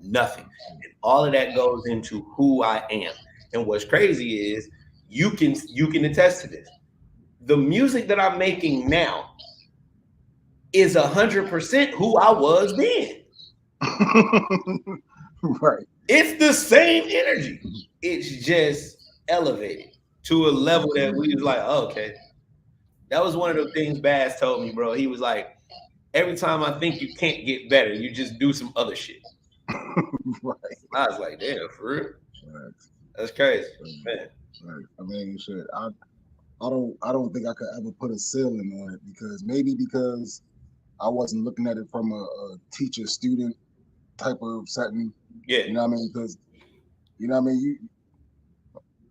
Nothing. And all of that goes into who I am. And what's crazy is you can attest to this. The music that I'm making now is 100% who I was then. Right. It's the same energy. It's just elevated to a level that we was like, oh, okay. That was one of the things Bass told me, bro. He was like, every time I think you can't get better, you just do some other shit. Right. I was like, damn, for real? Right. That's crazy, man. Right. I mean, shit. I don't think I could ever put a ceiling on it because I wasn't looking at it from a teacher-student type of setting. Yeah. You know what I mean? Because, you know what I mean?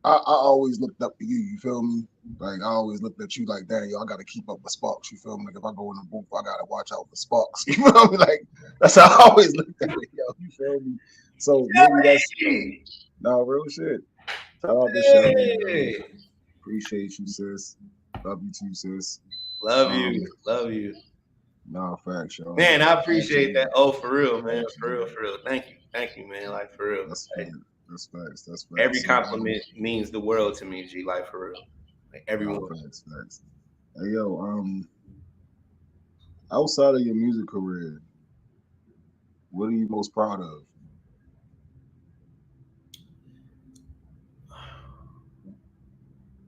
I always looked up to you. You feel me? Like, I always looked at you like, damn, yo, I got to keep up with Sparks. You feel me? Like, if I go in the booth, I got to watch out for Sparks. You feel me? Like, that's how I always looked at it, yo. You feel me? So, maybe that's... No, real shit. Shout out to Shelly. Appreciate you, sis. Love you too, sis. Love you. No, facts, y'all. Man, I appreciate that. Oh, for real, man. For real. Thank you, man. Like, for real. That's facts. Every compliment means the world to me, G. Like, for real. Like, everyone. Facts. Hey, yo, outside of your music career, what are you most proud of?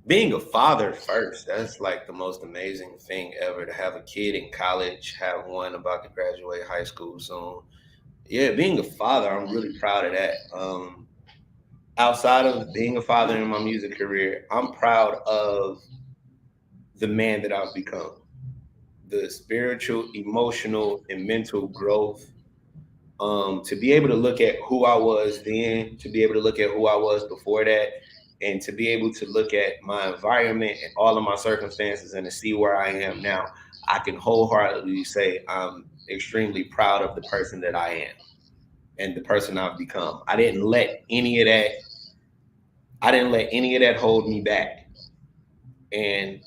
Being a father first, that's like the most amazing thing ever, to have a kid in college, have one about to graduate high school soon. Yeah, being a father, I'm really proud of that. Outside of being a father in my music career, I'm proud of the man that I've become. The spiritual, emotional, and mental growth. To be able to look at who I was then, to be able to look at who I was before that, and to be able to look at my environment and all of my circumstances and to see where I am now, I can wholeheartedly say I'm extremely proud of the person that I am and the person I've become. I didn't let any of that hold me back, and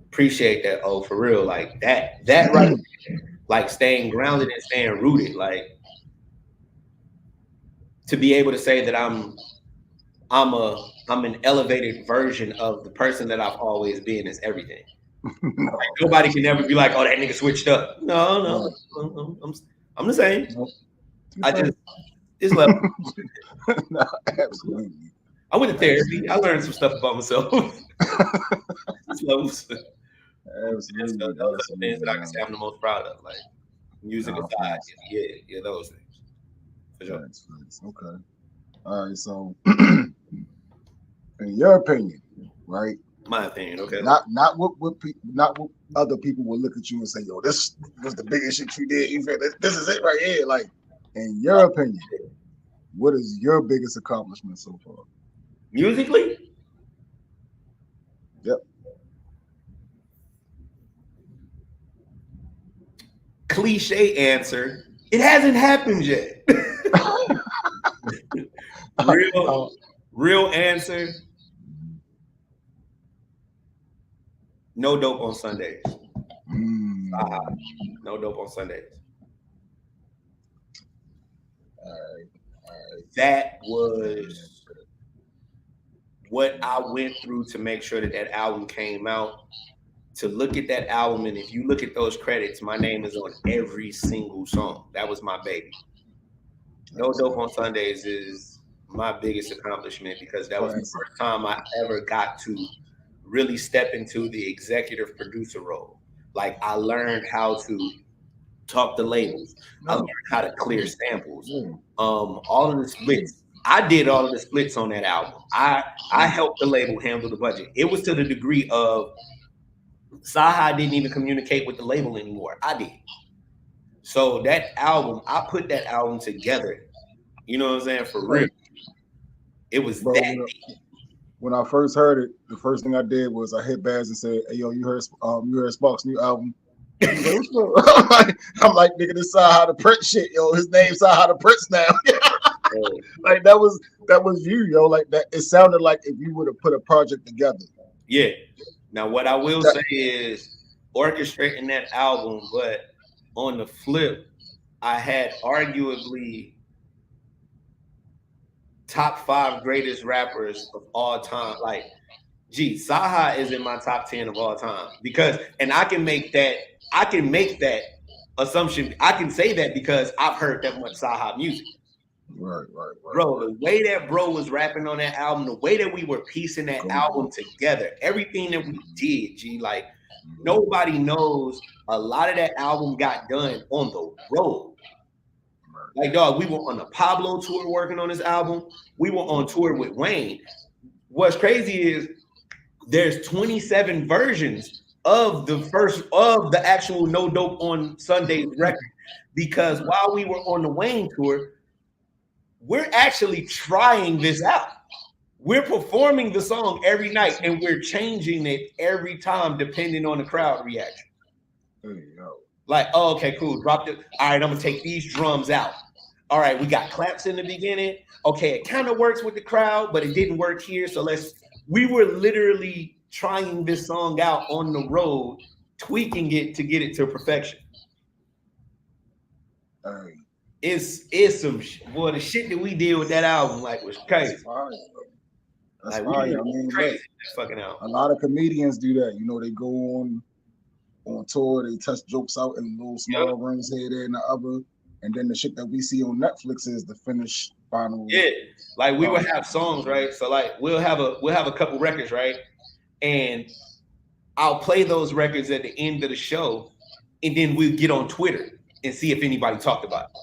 appreciate that. Oh, for real. Like that right there, like staying grounded and staying rooted, like to be able to say that I'm an elevated version of the person that I've always been is everything. No. Like, nobody can ever be like, oh, that nigga switched up. No. I'm the same. Nope. It's level. No, absolutely. I went to therapy. I learned some stuff about myself. It's levels. Absolutely. Those are the things that I can say I'm the most proud of. Like music aside. Yeah, those things. For sure. Thanks. Okay. All right, so in your opinion, right? My opinion, okay. Not what other people will look at you and say, yo, this was the biggest shit you did. This is it right here. Like, in your opinion, what is your biggest accomplishment so far? Musically? Yep. Cliche answer. It hasn't happened yet. Real answer. No dope on Sundays. No dope on Sundays. All right. That was what I went through to make sure that album came out. To look at that album, and if you look at those credits, my name is on every single song. That was my baby. No Dope on Sundays is my biggest accomplishment because that was the first time I ever got to really step into the executive producer role. Like, I learned how to talk to labels. I learned how to clear samples. All of the splits. I did all of the splits on that album. I helped the label handle the budget. It was to the degree of Saha didn't even communicate with the label anymore. I did. So that album, I put that album together. You know what I'm saying? For real. It was that deep. when I first heard it, the first thing I did was I hit Baz and said, "Hey, yo, you heard Sparks' new album?" He's like, "What's up?" I'm like, "Nigga, this Saha the Prince shit, yo. His name's Saha the Prince now." Like that was you, yo. Like that. It sounded like if you would have put a project together. Yeah. Now, what I will say is orchestrating that album, but on the flip, I had arguably top 5 greatest rappers of all time. Like, Saha is in my top 10 of all time because, and I can make that assumption. I can say that because I've heard that much Saha music. Right. Bro, the way that bro was rapping on that album, the way that we were piecing that album together, everything that we did, like nobody knows a lot of that album got done on the road. Like, dog, we were on the Pablo tour working on this album. We were on tour with Wayne. What's crazy is there's 27 versions of the actual No Dope on Sundays record because while we were on the Wayne tour, we're actually trying this out. We're performing the song every night and we're changing it every time depending on the crowd reaction. Like, oh, okay, cool. Dropped it. All right, I'm gonna take these drums out. All right, we got claps in the beginning. Okay, it kind of works with the crowd, but it didn't work here. So we were literally trying this song out on the road, tweaking it to get it to perfection. It's some boy, the shit that we did with that album was crazy. That's fire. That's like, fire. I mean, crazy. Fucking out. A lot of comedians do that. You know, they go on tour, they test jokes out in little small rooms here, there, and the other, and then the shit that we see on Netflix is the finished final. Yeah, like we would have songs, right? So like we'll have a couple records, right? And I'll play those records at the end of the show, and then we'll get on Twitter and see if anybody talked about it.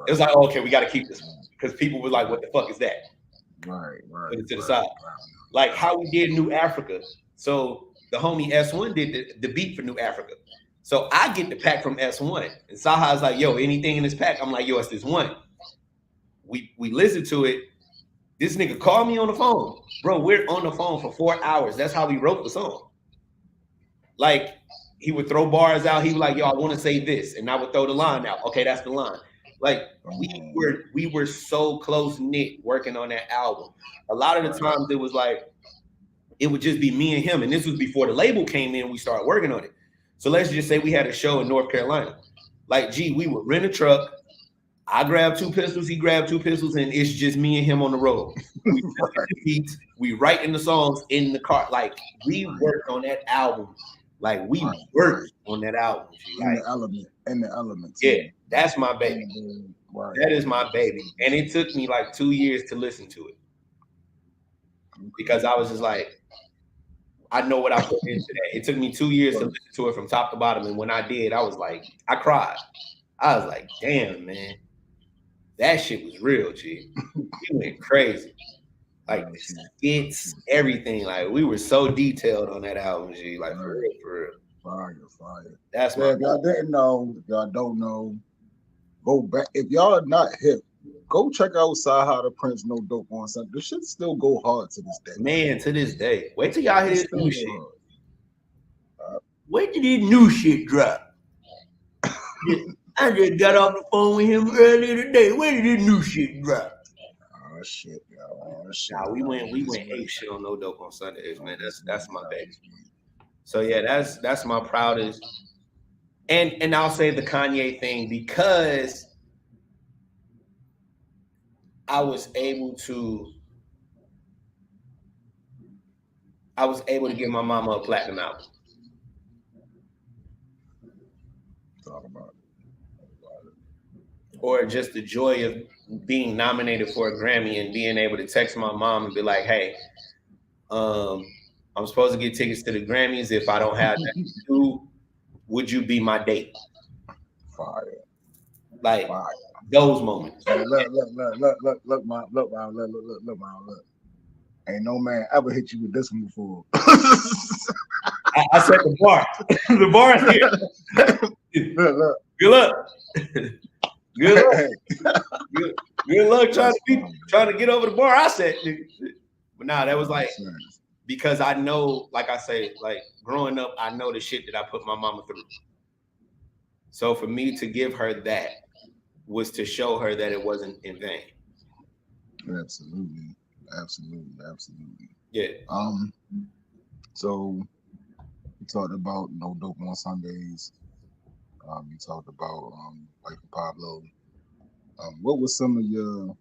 It was like, oh, okay, we got to keep this one because people were like, "What the fuck is that?" Right. Put it to the side. Like how we did New Africa. So the homie S1 did the beat for New Africa. So I get the pack from S1, and Saha's like, "Yo, anything in this pack?" I'm like, "Yo, it's this one." We listened to it. This nigga called me on the phone, bro. We're on the phone for 4 hours. That's how we wrote the song. Like. He would throw bars out. He was like, "Yo, I want to say this," and I would throw the line out. Okay, that's the line. Like we were so close knit working on that album. A lot of the times it was like it would just be me and him, and this was before the label came in. We started working on it. So let's just say we had a show in North Carolina. Like, we would rent a truck. I grabbed 2 pistols. He grabbed 2 pistols, and it's just me and him on the road. We writing the songs in the car. Like we worked on that album. Like we worked on that album. In the element. Yeah, that's my baby. Right. That is my baby. And it took me like 2 years to listen to it. Because I was just like, I know what I put into that. It took me 2 years to listen to it from top to bottom. And when I did, I was like, I cried. I was like, damn, man. That shit was real, G. It went crazy. Like it's everything. Like we were so detailed on that album, G. Like for real. Fire. That's if y'all didn't know, if y'all don't know, go back. If y'all are not hip, go check out Saha the Prince No Dope on Sunday. This shit still go hard to this day. Man, to this day. Wait till y'all hear this new shit. Wait till this new shit drop. I just got off the phone with him earlier today. Where did this new shit drop? Oh shit, yo. Nah, we went ape shit on No Dope on Sundays, man. That's my baby. So yeah, that's my proudest. And I'll say the Kanye thing because I was able to give my mama a platinum album. Talk about it. Or just the joy of being nominated for a Grammy and being able to text my mom and be like, "Hey, I'm supposed to get tickets to the Grammys. If I don't have that to do, would you be my date?" Fire. Like those moments. Look, ain't no man ever hit you with this one before. I set the bar. The bar is here. Look. Good luck. Good luck. Good luck trying to get over the bar I set, nigga. But nah, that was like Makes sense. because I know, like I say, like growing up, I know the shit that I put my mama through. So for me to give her that was to show her that it wasn't in vain. Absolutely. Yeah. So we talked about No Dope on Sundays. You talked about Life of Pablo. What were some of your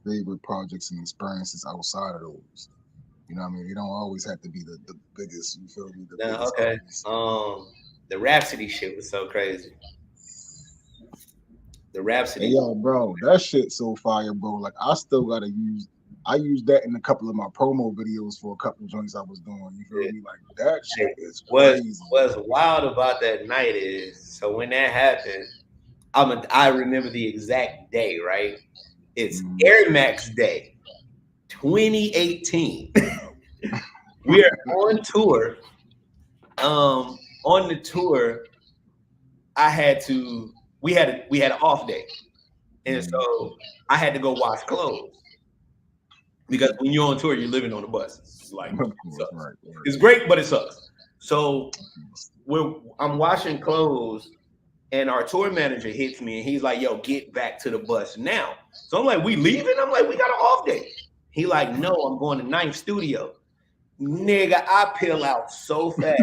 favorite projects and experiences outside of those? You know what I mean? They don't always have to be the biggest, you feel me? The biggest Okay. artists. The Rhapsody shit was so crazy. The Rhapsody. Hey, yo, bro, that shit so fire, bro. Like, I still gotta I used that in a couple of my promo videos for a couple of joints I was doing. You feel me? Like, that shit is crazy. What's wild about that night is, so when that happened, I remember the exact day, right? It's Air Max Day, 2018. We are on tour. On the tour, we had an off day. And so I had to go wash clothes. Because when you're on tour, you're living on the bus. It's like, it sucks. Right. It's great, but it sucks. So I'm washing clothes, and our tour manager hits me, and he's like, yo, get back to the bus now. So I'm like, we leaving? I'm like, we got an off day. He like, no, I'm going to 9th studio. Nigga, I peel out so fast.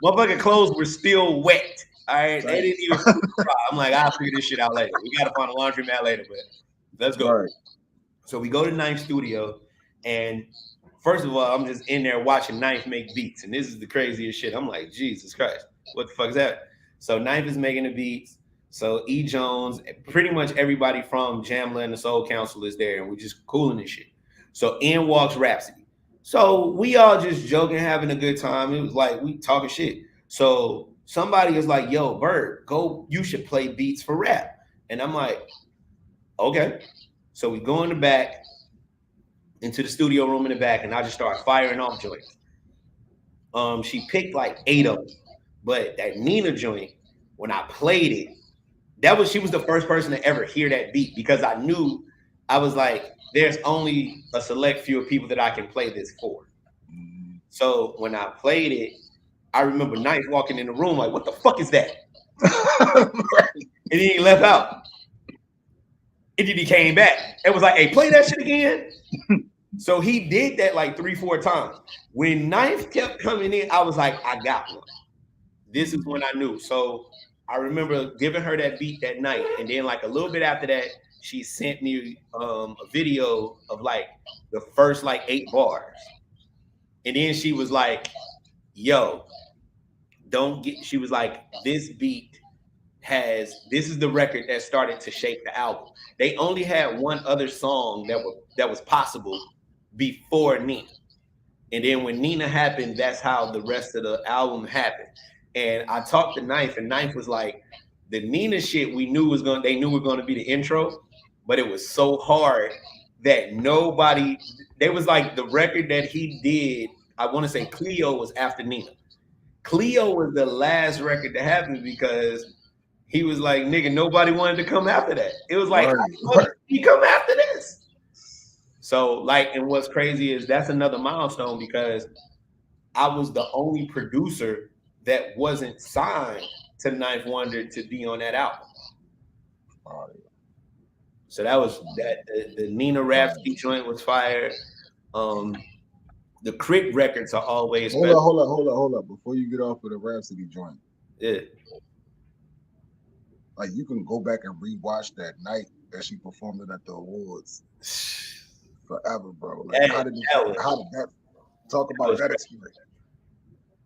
Motherfucking clothes were still wet. All right, they didn't even cry. I'm like, I'll figure this shit out later. We got to find a laundromat later, but let's go. Right. So we go to 9th studio, and first of all, I'm just in there watching 9th make beats, and this is the craziest shit. I'm like, Jesus Christ, what the fuck is that? So 9th is making the beats. So E. Jones, pretty much everybody from Jamla and the Soul Council is there, and we're just cooling this shit. So in walks Rhapsody. So we all just joking, having a good time. It was like we talking shit. So somebody is like, yo, Byrd, you should play beats for rap. And I'm like, okay. So we go in the back, into the studio room in the back, and I just start firing off joints. She picked like 8 of them. But that Nina joint, when I played it, she was the first person to ever hear that beat, because I knew, I was like, there's only a select few of people that I can play this for. So when I played it, I remember Knife walking in the room like, what the fuck is that? And he left out. And then he came back and was like, hey, play that shit again. So he did that like 3-4 times. When Knife kept coming in, I was like, I got one. This is when I knew. So I remember giving her that beat that night. And then like a little bit after that, she sent me a video of like the first like 8 bars. And then she was like, yo, she was like, this beat this is the record that started to shape the album. They only had one other song that was possible before Nina. And then when Nina happened, that's how the rest of the album happened. And I talked to Knife, and Knife was like, the Nina shit they knew was going to be the intro, but it was so hard that they was like the record that he did, I want to say Cleo was after Nina. Cleo was the last record to happen because he was like, nigga, nobody wanted to come after that. It was like, he come after this. So like, and what's crazy is that's another milestone, because I was the only producer that wasn't signed to Ninth Wonder to be on that album. So that was that. The Nina Rhapsody joint was fire. The Crit records are always hold up. Before you get off of the Rhapsody joint. Yeah. Like, you can go back and rewatch that night that she performed it at the awards forever, bro. Like, how did that talk about that experience?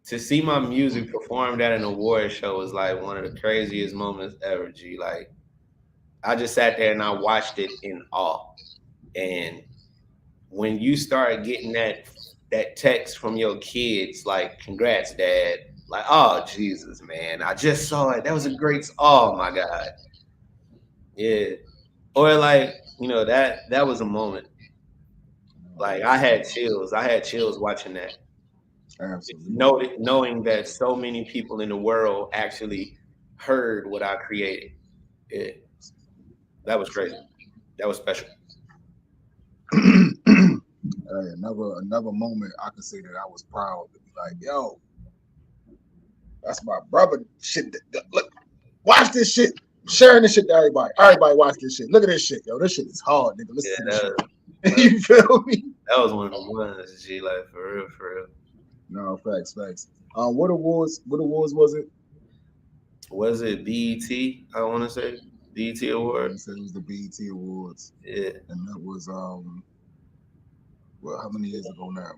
To see my music performed at an award show was like one of the craziest moments ever, G. Like, I just sat there and I watched it in awe. And when you start getting that text from your kids, like, congrats, Dad. Like, oh, Jesus, man. I just saw it. That was a great, oh, my God. Yeah. Or, like, you know, that was a moment. Like, I had chills. Watching that. Absolutely. Knowing that so many people in the world actually heard what I created. Yeah. That was crazy. That was special. another moment I could say that I was proud to be like, yo, that's my brother. Shit, look, watch this shit. Sharing this shit to everybody. Everybody watch this shit. Look at this shit, yo. This shit is hard, nigga. Listen to this shit. You feel me? That was one of the ones, G, like for real. No, facts. What awards was it? Was it BET? I want to say BET Awards. It was the BET Awards. Yeah, and that was well, how many years ago now?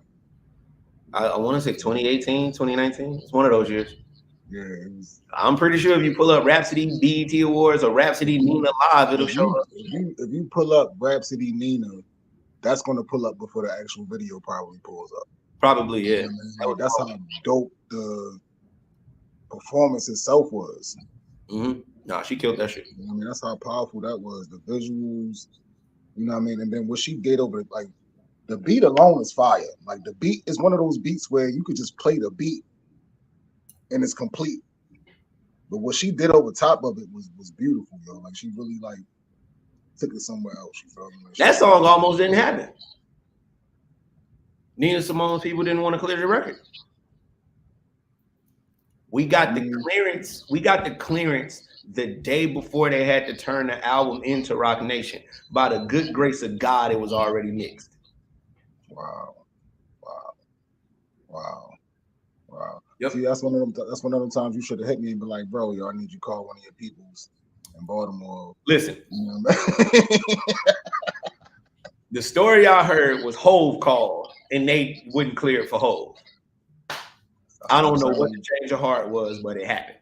I want to say 2018, 2019. It's one of those years. Yeah, it was. I'm pretty sure if you pull up Rhapsody BET Awards or Rhapsody Nina Live, it'll show up. If you pull up Rhapsody Nina, that's going to pull up before the actual video probably pulls up. Probably, yeah. You know, like, that's how dope the performance itself was. Mm-hmm. Nah, she killed that shit. You know what I mean, that's how powerful that was. The visuals, you know what I mean? And then what she did over it, like, the beat alone is fire. Like, the beat is one of those beats where you could just play the beat and it's complete. But what she did over top of it was beautiful, yo. Like, she really, like, took it somewhere else. You feel me? Like, that song almost didn't happen. Nina Simone's people didn't want to clear the record. We got the clearance. We got the clearance the day before they had to turn the album into Rock Nation. By the good grace of God, it was already mixed. Wow. Yep. See, that's one of them times you should have hit me and be like, bro, yo, I need you to call one of your peoples in Baltimore. Listen. You know what I mean? The story I heard was Hove called and they wouldn't clear it for Hove. I don't know what the change of heart was, but it happened.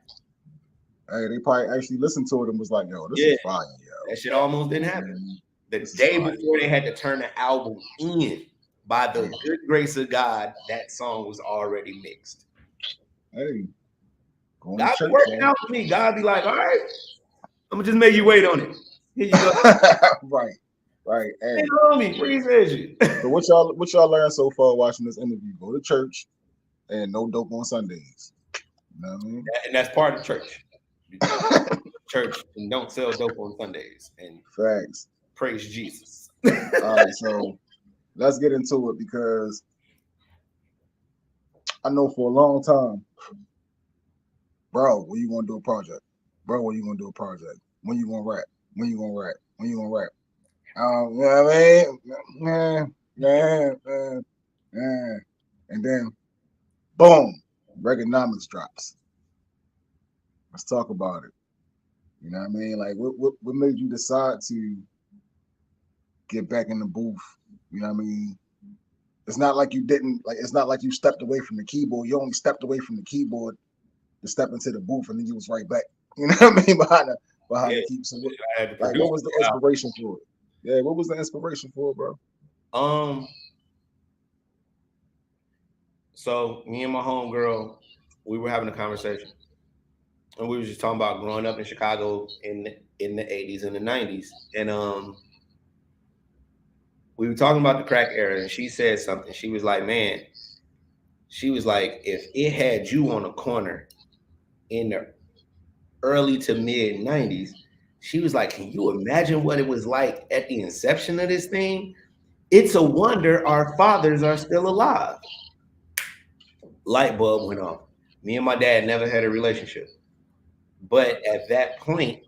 Hey, they probably actually listened to it and was like, yo, this is fire, yo. That shit almost didn't happen. The day before they had to turn the album in, by the good grace of God, that song was already mixed. Hey, God be working out for me. God be like, all right, I'm gonna just make you wait on it. Here you go. Right. Hey, homie, appreciate you. So what y'all learned so far watching this interview? Go to church and no dope on Sundays. You know what I mean? And that's part of church. Church and don't sell dope on Sundays. And facts. Praise Jesus. All right, so let's get into it because I know for a long time, bro, when you gonna do a project? Bro, when you gonna do a project? When you gonna rap? When you gonna rap? When you gonna rap? You know what I mean? And then, boom, Reaganomics drops. Let's talk about it. You know what I mean? Like, what made you decide to get back in the booth? You know what I mean? It's not like you didn't, like, it's not like you stepped away from the keyboard. You only stepped away from the keyboard to step into the booth, and then you was right back. You know what I mean? Behind the keyboard. So what was the inspiration for it? Yeah, what was the inspiration for it, bro? So me and my homegirl, we were having a conversation. And we were just talking about growing up in Chicago in the 80s and the 90s. And we were talking about the crack era, and she said something. She was like, man, if it had you on a corner in the early to mid 90s, she was like, can you imagine what it was like at the inception of this thing? It's a wonder our fathers are still alive. Light bulb went off. Me and my dad never had a relationship. But at that point,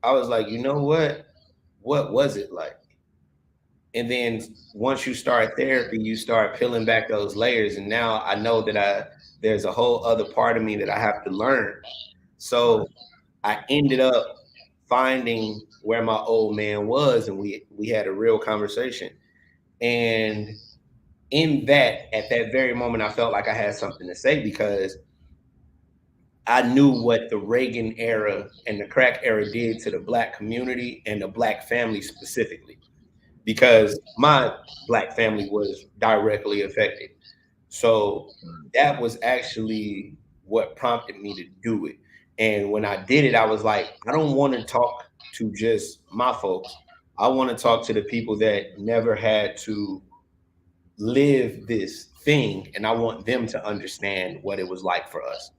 I was like, you know what? What was it like? And then once you start therapy, you start peeling back those layers. And now I know that there's a whole other part of me that I have to learn. So I ended up finding where my old man was, and we had a real conversation. And in that, at that very moment, I felt like I had something to say because I knew what the Reagan era and the crack era did to the Black community and the Black family specifically, because my Black family was directly affected. So that was actually what prompted me to do it. And when I did it, I was like, I don't want to talk to just my folks. I want to talk to the people that never had to live this thing, and I want them to understand what it was like for us.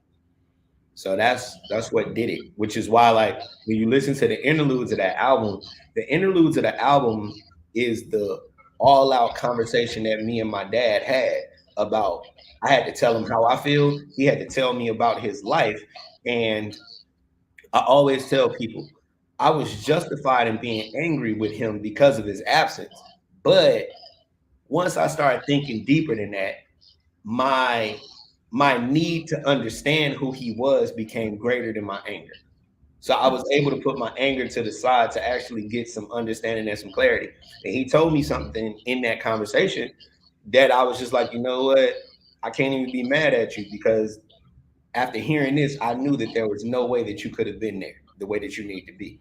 So that's what did it, which is why, like, when you listen to the interludes of that album, the interludes of the album is the all out conversation that me and my dad had about, I had to tell him how I feel. He had to tell me about his life. And I always tell people I was justified in being angry with him because of his absence. But once I started thinking deeper than that, my need to understand who he was became greater than my anger. So I was able to put my anger to the side to actually get some understanding and some clarity. And he told me something in that conversation that I was just like, you know what? I can't even be mad at you, because after hearing this, I knew that there was no way that you could have been there the way that you need to be.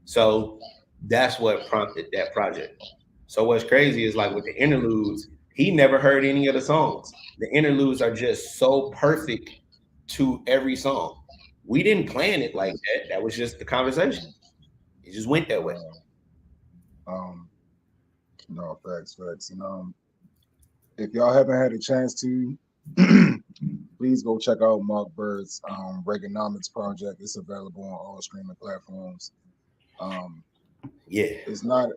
So that's what prompted that project. So what's crazy is, like, with the interludes, he never heard any of the songs. The interludes are just so perfect to every song. We didn't plan it like that. That was just the conversation. It just went that way. No, facts. And if y'all haven't had a chance to, please go check out Mark Byrds' Reaganomics project. It's available on all streaming platforms. Yeah, it's not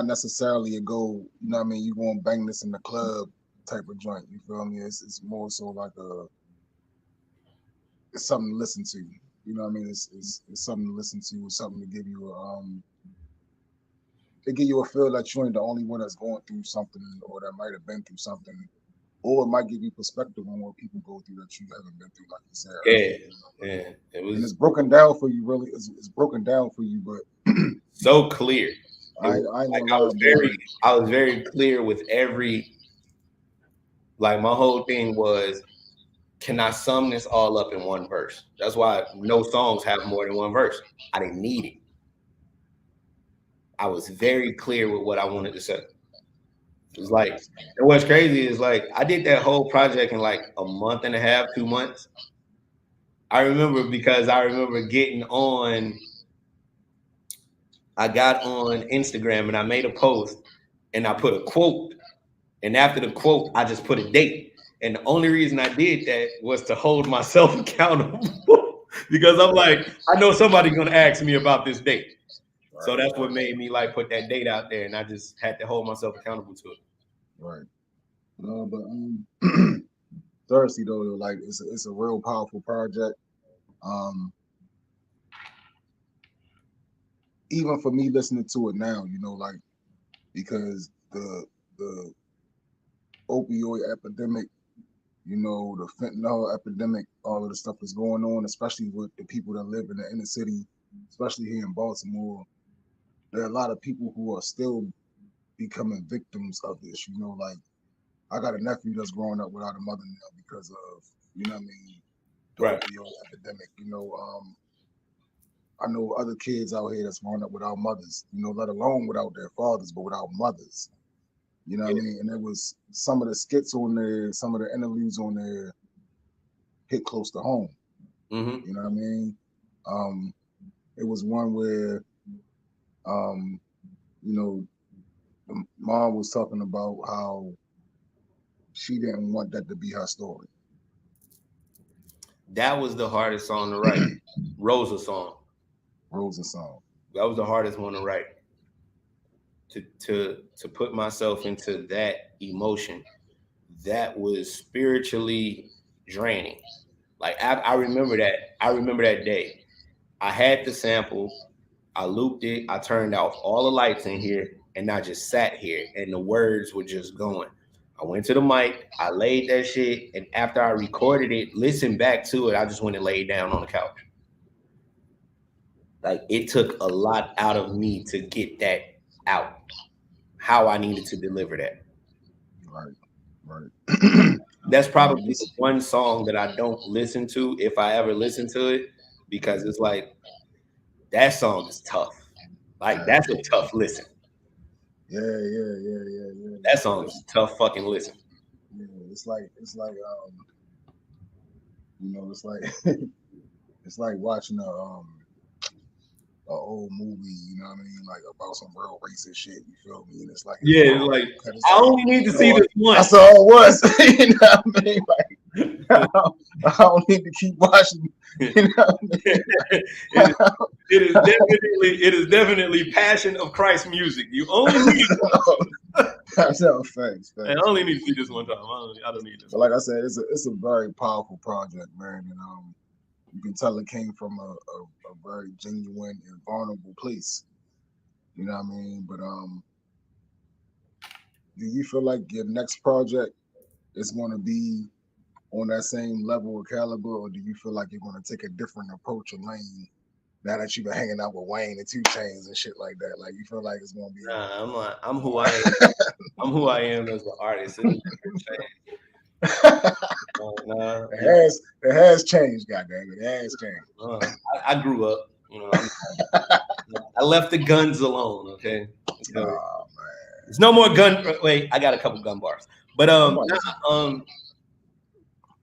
necessarily a go, you know what I mean, you gonna bang this in the club type of joint, you feel me? It's more so like it's something to listen to, you know what I mean? It's something to listen to, it's something to give you a feel that you ain't the only one that's going through something, or that might have been through something, or it might give you perspective on what people go through that you haven't been through, like you said. Yeah. It was, and it's broken down for you, really. It's broken down for you, but so clear. I was very clear with every, like, my whole thing was, can I sum this all up in one verse? That's why no songs have more than one verse. I didn't need it. I was very clear with what I wanted to say. It was like, and what's crazy is, like, I did that whole project in like a month and a half, 2 months. I remember I got on Instagram and I made a post and I put a quote. And after the quote, I just put a date. And the only reason I did that was to hold myself accountable because I'm like, I know somebody's going to ask me about this date. Right. So that's what made me, like, put that date out there, and I just had to hold myself accountable to it. Right. No, but Thirsty though, like, it's a real powerful project. Even for me listening to it now, you know, like, because the opioid epidemic, you know, the fentanyl epidemic, all of the stuff that's going on, especially with the people that live in the inner city, especially here in Baltimore. There are a lot of people who are still becoming victims of this, you know, like, I got a nephew that's growing up without a mother now because of, you know what I mean, the opioid epidemic, you know. I know other kids out here that's growing up without mothers, you know, let alone without their fathers, but without mothers. You know what I mean? And there was some of the skits on there, some of the interludes on there hit close to home. Mm-hmm. You know what I mean? It was one where, you know, the mom was talking about how she didn't want that to be her story. That was the hardest song to write. Rosa song. That was the hardest one to write. To put myself into that emotion, that was spiritually draining. Like, I remember that. I remember that day. I had the sample, I looped it, I turned off all the lights in here, and I just sat here, and the words were just going. I went to the mic, I laid that shit, and after I recorded it, listened back to it, I just went and laid down on the couch. Like, it took a lot out of me to get that out, how I needed to deliver that. Right. That's probably the one song that I don't listen to, if I ever listen to it, because it's like, that song is tough. Like, that's a tough listen. Yeah. That song is a tough fucking listen. Yeah, it's like you know, it's like it's like watching a old movie, you know what I mean, like, about some real racist shit, you feel me? And it's like, I only need to see this one. That's all it was. You know what I mean? Like, I don't need to keep watching. You know what I mean? it is definitely Passion of Christ music. You only need That's how facts. I only need to see this one time. I don't need this. But like I said, it's a very powerful project, man, and you can tell it came from a very genuine and vulnerable place. You know what I mean? But do you feel like your next project is going to be on that same level of caliber, or do you feel like you're going to take a different approach or lane now that you've been hanging out with Wayne and 2 Chainz and shit like that? Like, you feel like it's going to be? Nah, I'm who I am. I'm who I am as an artist. Nah. It has changed, goddamn it. It has changed. I grew up, you know. I left the guns alone, okay? So, oh man. There's no more gun. Wait, I got a couple gun bars. But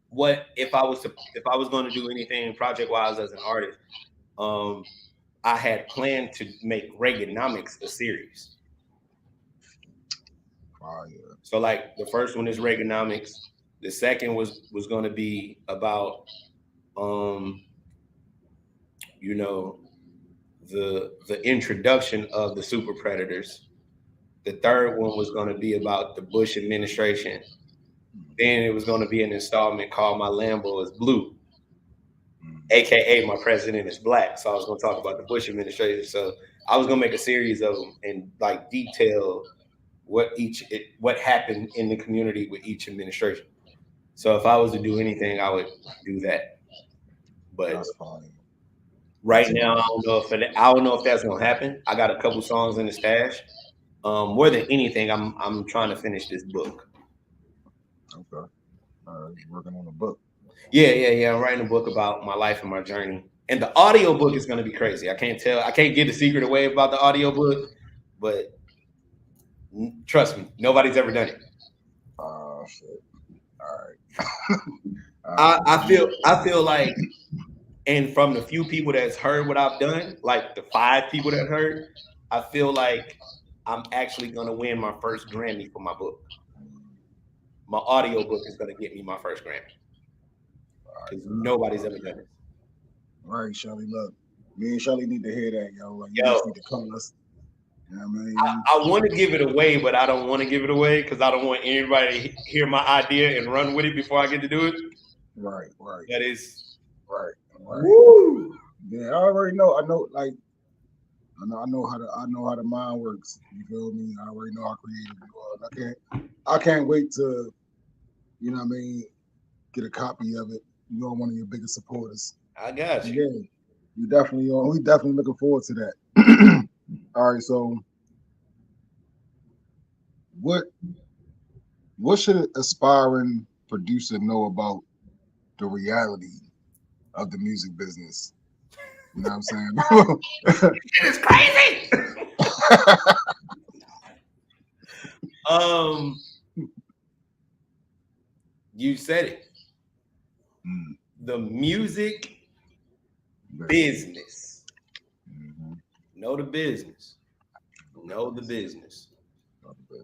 what if I was going to do anything project wise as an artist? I had planned to make Reaganomics a series. Oh, yeah. So like the first one is Reaganomics. The second was going to be about you know, the introduction of the super predators. The third one was going to be about the Bush administration. Then it was going to be an installment called My Lambo is Blue, AKA My President is Black. So I was going to talk about the Bush administration. So I was going to make a series of them and like detail what happened in the community with each administration. So if I was to do anything, I would do that. But right now, I don't know if that's going to happen. I got a couple songs in the stash. More than anything, I'm trying to finish this book. Okay. You're working on a book. Yeah. I'm writing a book about my life and my journey. And the audio book is going to be crazy. I can't give the secret away about the audio book, but trust me, nobody's ever done it. Oh shit. All right. I feel like, and from the few people that's heard what I've done, like the 5 people that heard, I feel like I'm actually going to win my first Grammy for my book. My audio book is going to get me my first Grammy. Because nobody's ever done it. All right, Shelly, look. Me and Shelly need to hear that, yo. Like, you just need to call us. You know what I mean? I want to give it away, but I don't want to give it away because I don't want anybody to hear my idea and run with it before I get to do it. Right. That is right. Woo! Yeah, I already know. I know how the mind works. You feel me? I already know how creative you are. I can't wait to, you know what I mean, get a copy of it. You're one of your biggest supporters. I got you. Yeah, we definitely looking forward to that. All right, so what should an aspiring producer know about the reality of the music business? You know what I'm saying? It's crazy. You said it. The music business. Know the business. Know the business.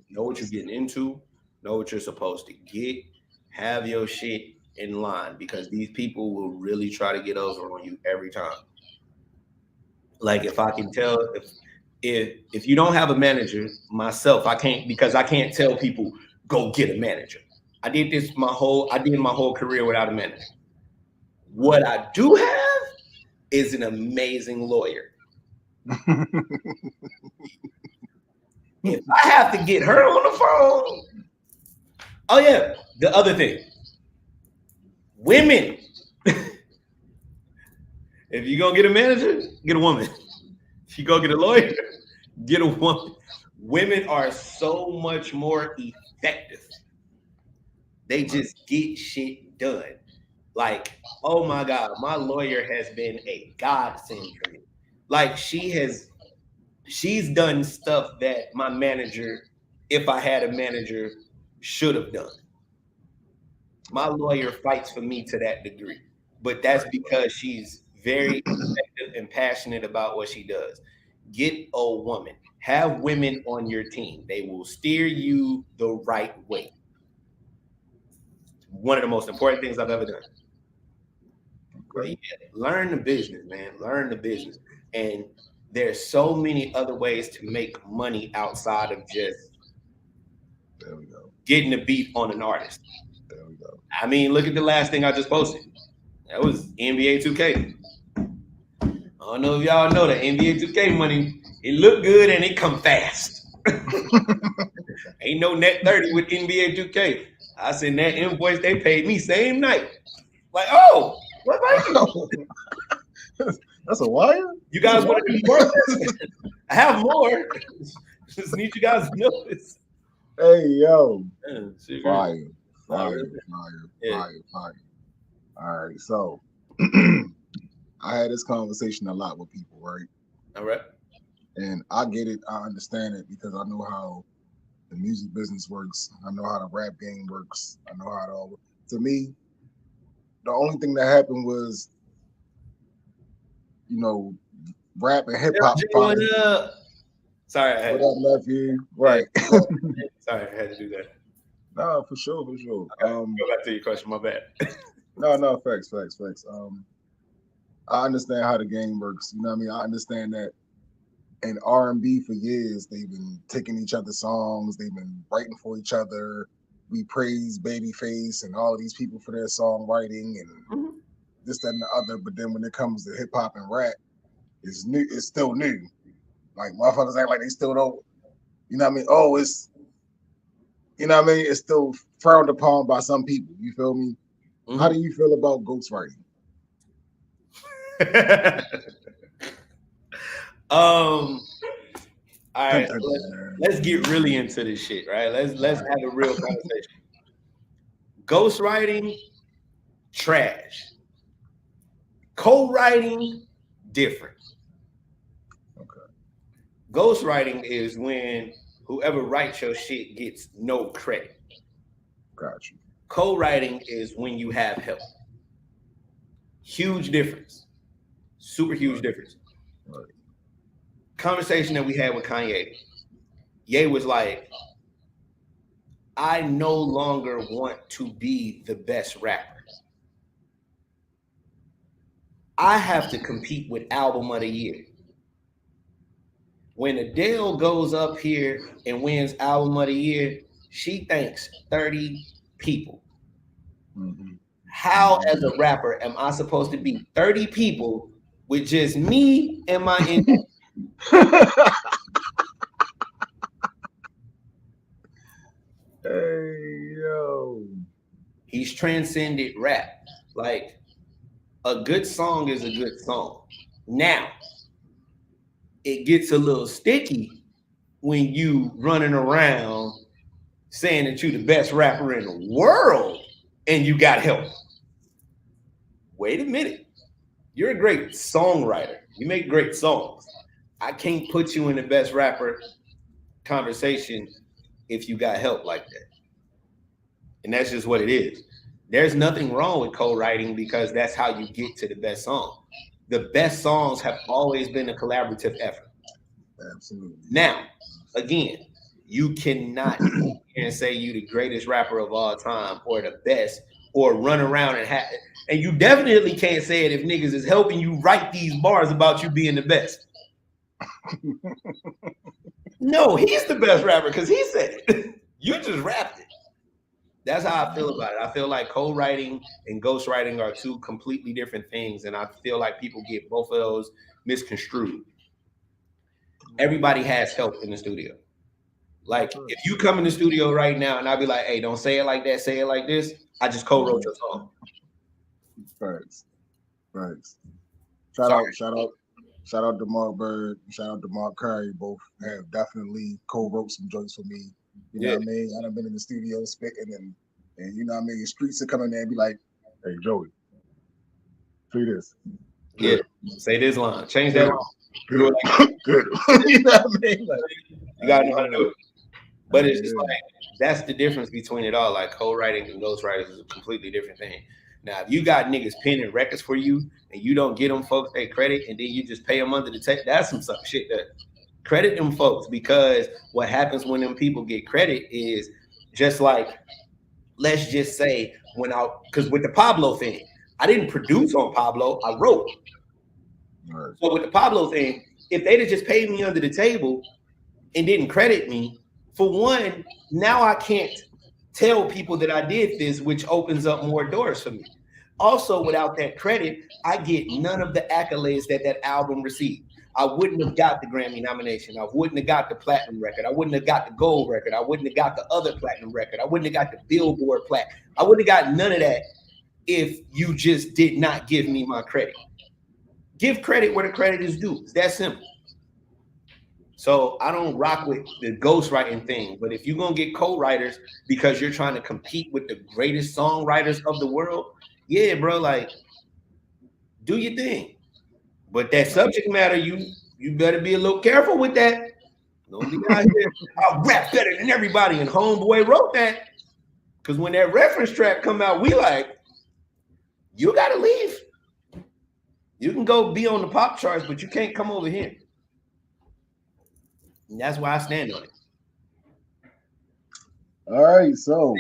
Know what you're getting into. Know what you're supposed to get. Have your shit in line because these people will really try to get over on you every time. Like if I can tell if you don't have a manager, myself, I can't tell people go get a manager. I did my whole career without a manager. What I do have is an amazing lawyer. If I have to get her on the phone. Oh yeah, the other thing. Women. If you gonna get a manager, get a woman. If you go get a lawyer, get a woman. Women are so much more effective. They just get shit done. Like, oh my God, my lawyer has been a godsend for me. Like she's done stuff that my manager, if I had a manager, should have done. My lawyer fights for me to that degree, but that's because she's very effective and passionate about what she does. Get a woman. Have women on your team. They will steer you the right way. One of the most important things I've ever done. But yeah, learn the business, man. Learn the business. And there's so many other ways to make money outside of just getting a beat on an artist. There we go. I mean, look at the last thing I just posted. That was NBA 2K. I don't know if y'all know that NBA 2K money, it look good and it come fast. Ain't no net 30 with NBA 2K. I sent that invoice, they paid me same night. Like, oh, what about you? That's a wire? You guys want to do more? I have more. Just need you guys to know this. Hey, yo. Yeah, fire. Yeah. All right, so I had this conversation a lot with people, right? All right. And I get it. I understand it because I know how the music business works. I know how the rap game works. I know how it all works. To me, the only thing that happened was, you know, rap and hip hop. Sorry, I had what up, nephew? Right. Sorry, I had to do that. No, for sure. Okay, go back to your question. My bad. No, facts. I understand how the game works. You know what I mean? I understand that in R&B for years, they've been taking each other's songs. They've been writing for each other. We praise Babyface and all of these people for their songwriting and this, that, and the other. But then when it comes to hip hop and rap, it's new. It's still new. Like motherfuckers act like they still don't. You know what I mean? Oh, it's. You know what I mean? It's still frowned upon by some people. You feel me? Mm-hmm. How do you feel about ghostwriting? All right, let's get really into this shit, right? Let's have a real conversation. Ghostwriting, trash. Co-writing, different. Okay. Ghostwriting is when whoever writes your shit gets no credit. Got you. Co-writing is when you have help. Huge difference. Super huge difference. Right. Conversation that we had with Kanye. Ye was like, I no longer want to be the best rapper. I have to compete with album of the year. When Adele goes up here and wins album of the year, she thanks 30 people. Mm-hmm. How, as a rapper, am I supposed to beat 30 people with just me and my engine? Hey, yo. He's transcended rap. Like, a good song is a good song. Now, it gets a little sticky when you running around saying that you're the best rapper in the world and you got help. Wait a minute. You're a great songwriter. You make great songs. I can't put you in the best rapper conversation if you got help like that. And that's just what it is. There's nothing wrong with co-writing because that's how you get to the best song. The best songs have always been a collaborative effort. Absolutely. Now, again, you cannot and say you the greatest rapper of all time or the best or run around and you definitely can't say it if niggas is helping you write these bars about you being the best. No, he's the best rapper because he said it. You just rapped it. That's how I feel about it. I feel like co-writing and ghostwriting are two completely different things, and I feel like people get both of those misconstrued. Everybody has help in the studio. Like, if you come in the studio right now and I'll be like, hey, don't say it like that, say it like this, I just co-wrote your song. Thanks. Shout out to Mark Byrd, shout out to Mark Curry. Both have definitely co-wrote some joints for me. You know what I mean? I've been in the studio spitting and you know what I mean? The streets are coming there and be like, hey, Joey, say this. Yeah, say this line. Change that line. Good. Good. You know what I mean? Like, you gotta know how to do it. But it's just like, that's the difference between it all. Like, co-writing and ghostwriting is a completely different thing. Now, if you got niggas penning records for you and you don't get them folks their credit and then you just pay them under the table, that's some shit that credit them folks, because what happens when them people get credit is just like, let's just say because with the Pablo thing, I didn't produce on Pablo. I wrote. Right. So with the Pablo thing, if they'd have just paid me under the table and didn't credit me, for one, now I can't tell people that I did this, which opens up more doors for me. Also, without that credit, I get none of the accolades that album received. I wouldn't have got the Grammy nomination. I wouldn't have got the platinum record. I wouldn't have got the gold record. I wouldn't have got the other platinum record. I wouldn't have got the Billboard plaque. I wouldn't have got none of that if you just did not give me my credit. Give credit where the credit is due. It's that simple. So I don't rock with the ghostwriting thing. But if you're going to get co-writers because you're trying to compete with the greatest songwriters of the world, yeah, bro, like, do your thing. But that subject matter, you better be a little careful with that. Don't be out here, I'll rap better than everybody. And Homeboy wrote that. Because when that reference track come out, we like, you got to leave. You can go be on the pop charts, but you can't come over here. And that's why I stand on it. All right, so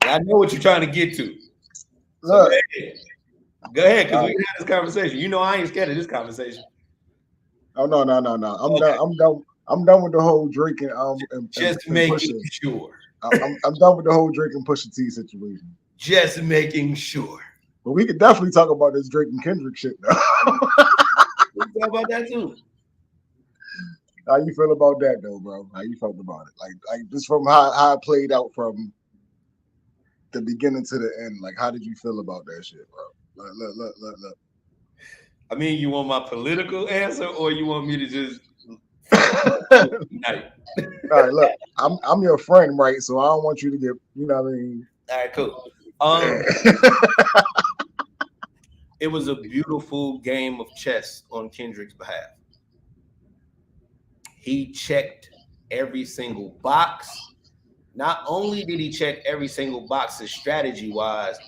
I know what you're trying to get to. look, Go ahead, because we can have this conversation. You know I ain't scared of this conversation. oh no. I'm done with the whole Drake and Just and making Pusha. sure. I'm done with the whole Drake and Pusha T situation. Just making sure. But we could definitely talk about this Drake and Kendrick shit though. We can talk about that too. How you feel about that though, bro? How you felt about it? Like just from how it played out from the beginning to the end. Like, how did you feel about that shit, bro? Look. I mean, you want my political answer or you want me to just night? All right, look, I'm your friend, right? So I don't want you to get, you know what I mean? All right, cool. It was a beautiful game of chess on Kendrick's behalf. He checked every single box. Not only did he check every single box strategy-wise,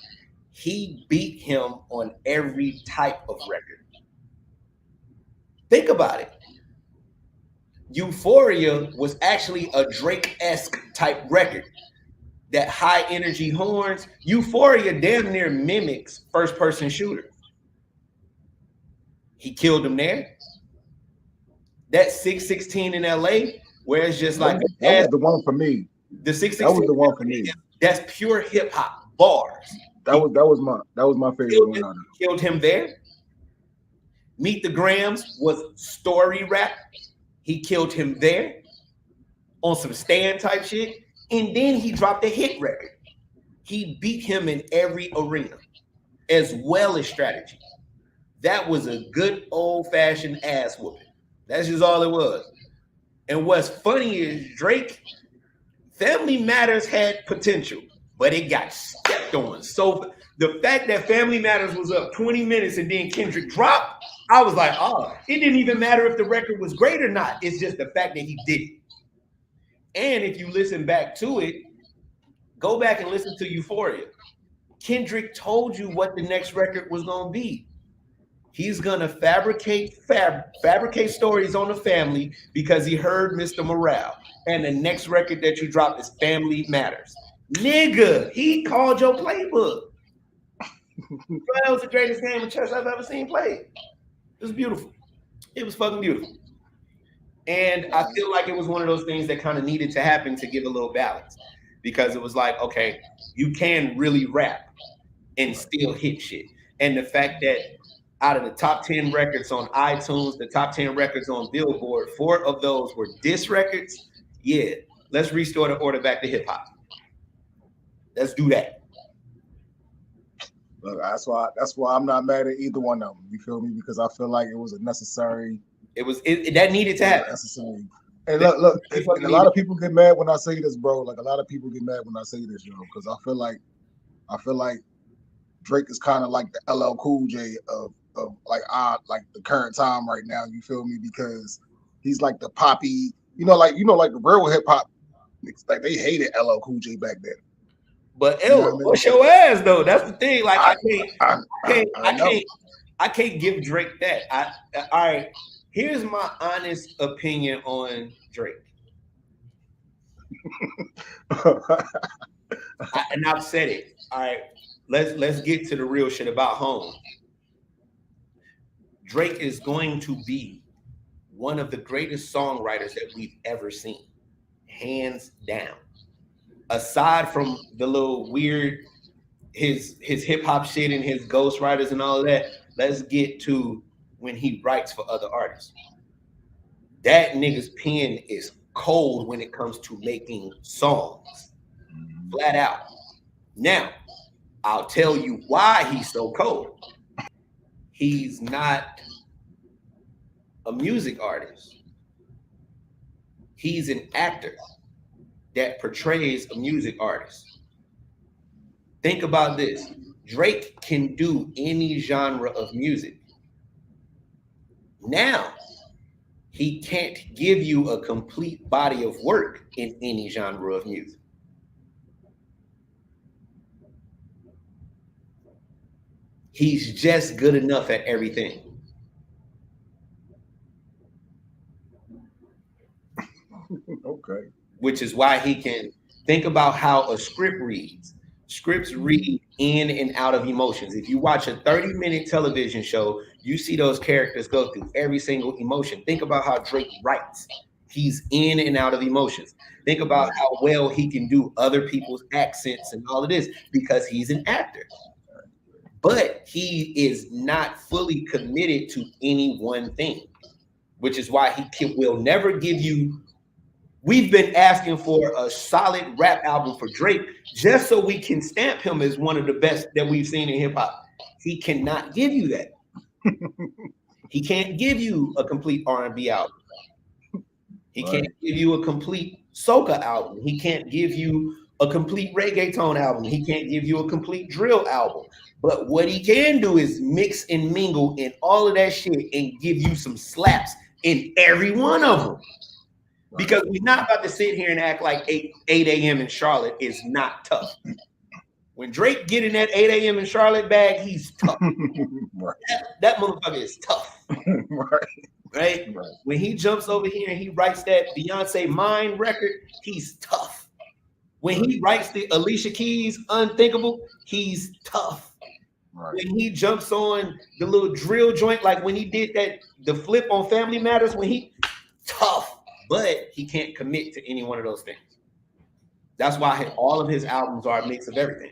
he beat him on every type of record. Think about it. Euphoria was actually a Drake-esque type record. That high energy horns, Euphoria damn near mimics first-person shooter. He killed him there. That 616 in LA, where it's just like that was the one for me. The 616 that was the one for me. That's pure hip hop bars. That was my favorite one out of it. Killed him there. Meet the Grams was story rap. He killed him there on some stand type shit. And then he dropped a hit record. He beat him in every arena, as well as strategy. That was a good old-fashioned ass whooping. That's just all it was. And what's funny is Drake, Family Matters had potential, but it got stepped on. So the fact that Family Matters was up 20 minutes and then Kendrick dropped, I was like, oh, it didn't even matter if the record was great or not. It's just the fact that he did it. And if you listen back to it, go back and listen to Euphoria. Kendrick told you what the next record was going to be. He's going to fabricate stories on the family because he heard Mr. Morale. And the next record that you drop is Family Matters. Nigga, he called your playbook. That was the greatest game of chess I've ever seen played. It was beautiful. It was fucking beautiful. And I feel like it was one of those things that kind of needed to happen to give a little balance. Because it was like, okay, you can really rap and still hit shit. And the fact that out of the top 10 records on iTunes, the top 10 records on Billboard, 4 of those were diss records. Yeah, let's restore the order back to hip hop. Let's do that. Look, that's why I'm not mad at either one of them. You feel me? Because I feel like it was a necessary. That needed to happen. Necessary. And look, and a lot of people get mad when I say this, bro. Like a lot of people get mad when I say this, yo, because I feel like Drake is kind of like the LL Cool J of like the current time right now. You feel me? Because he's like the poppy, like the real hip hop. Like they hated LL Cool J back then. But what's your ass though? That's the thing. Like I can't give Drake that. All right. Here's my honest opinion on Drake. And I've said it. All right, let's get to the real shit about home. Drake is going to be one of the greatest songwriters that we've ever seen, hands down. Aside from the little weird his hip hop shit and his ghostwriters and all of that, let's get to when he writes for other artists. That nigga's pen is cold when it comes to making songs, flat out. Now, I'll tell you why he's so cold. He's not a music artist. He's an actor that portrays a music artist. Think about this. Drake can do any genre of music. Now, he can't give you a complete body of work in any genre of music. He's just good enough at everything. Okay. Which is why he can think about how a script reads. Scripts read in and out of emotions. If you watch a 30-minute television show, you see those characters go through every single emotion. Think about how Drake writes. He's in and out of emotions. Think about how well he can do other people's accents and all of this because he's an actor. But he is not fully committed to any one thing, which is why he will never give you. We've been asking for a solid rap album for Drake just so we can stamp him as one of the best that we've seen in hip hop. He cannot give you that. He can't give you a complete R&B album. He can't give you a complete soca album. He can't give you a complete reggaeton album. He can't give you a complete drill album. But what he can do is mix and mingle in all of that shit and give you some slaps in every one of them. Because we're not about to sit here and act like 8 a.m. in Charlotte is not tough. When Drake get in that 8 a.m. in Charlotte bag, he's tough. Right. That motherfucker is tough. Right? When he jumps over here and he writes that Beyonce Mine record, he's tough. When he writes the Alicia Keys Unthinkable, he's tough. Right. When he jumps on the little drill joint, like when he did the flip on Family Matters, when he tough. But he can't commit to any one of those things. That's why all of his albums are a mix of everything.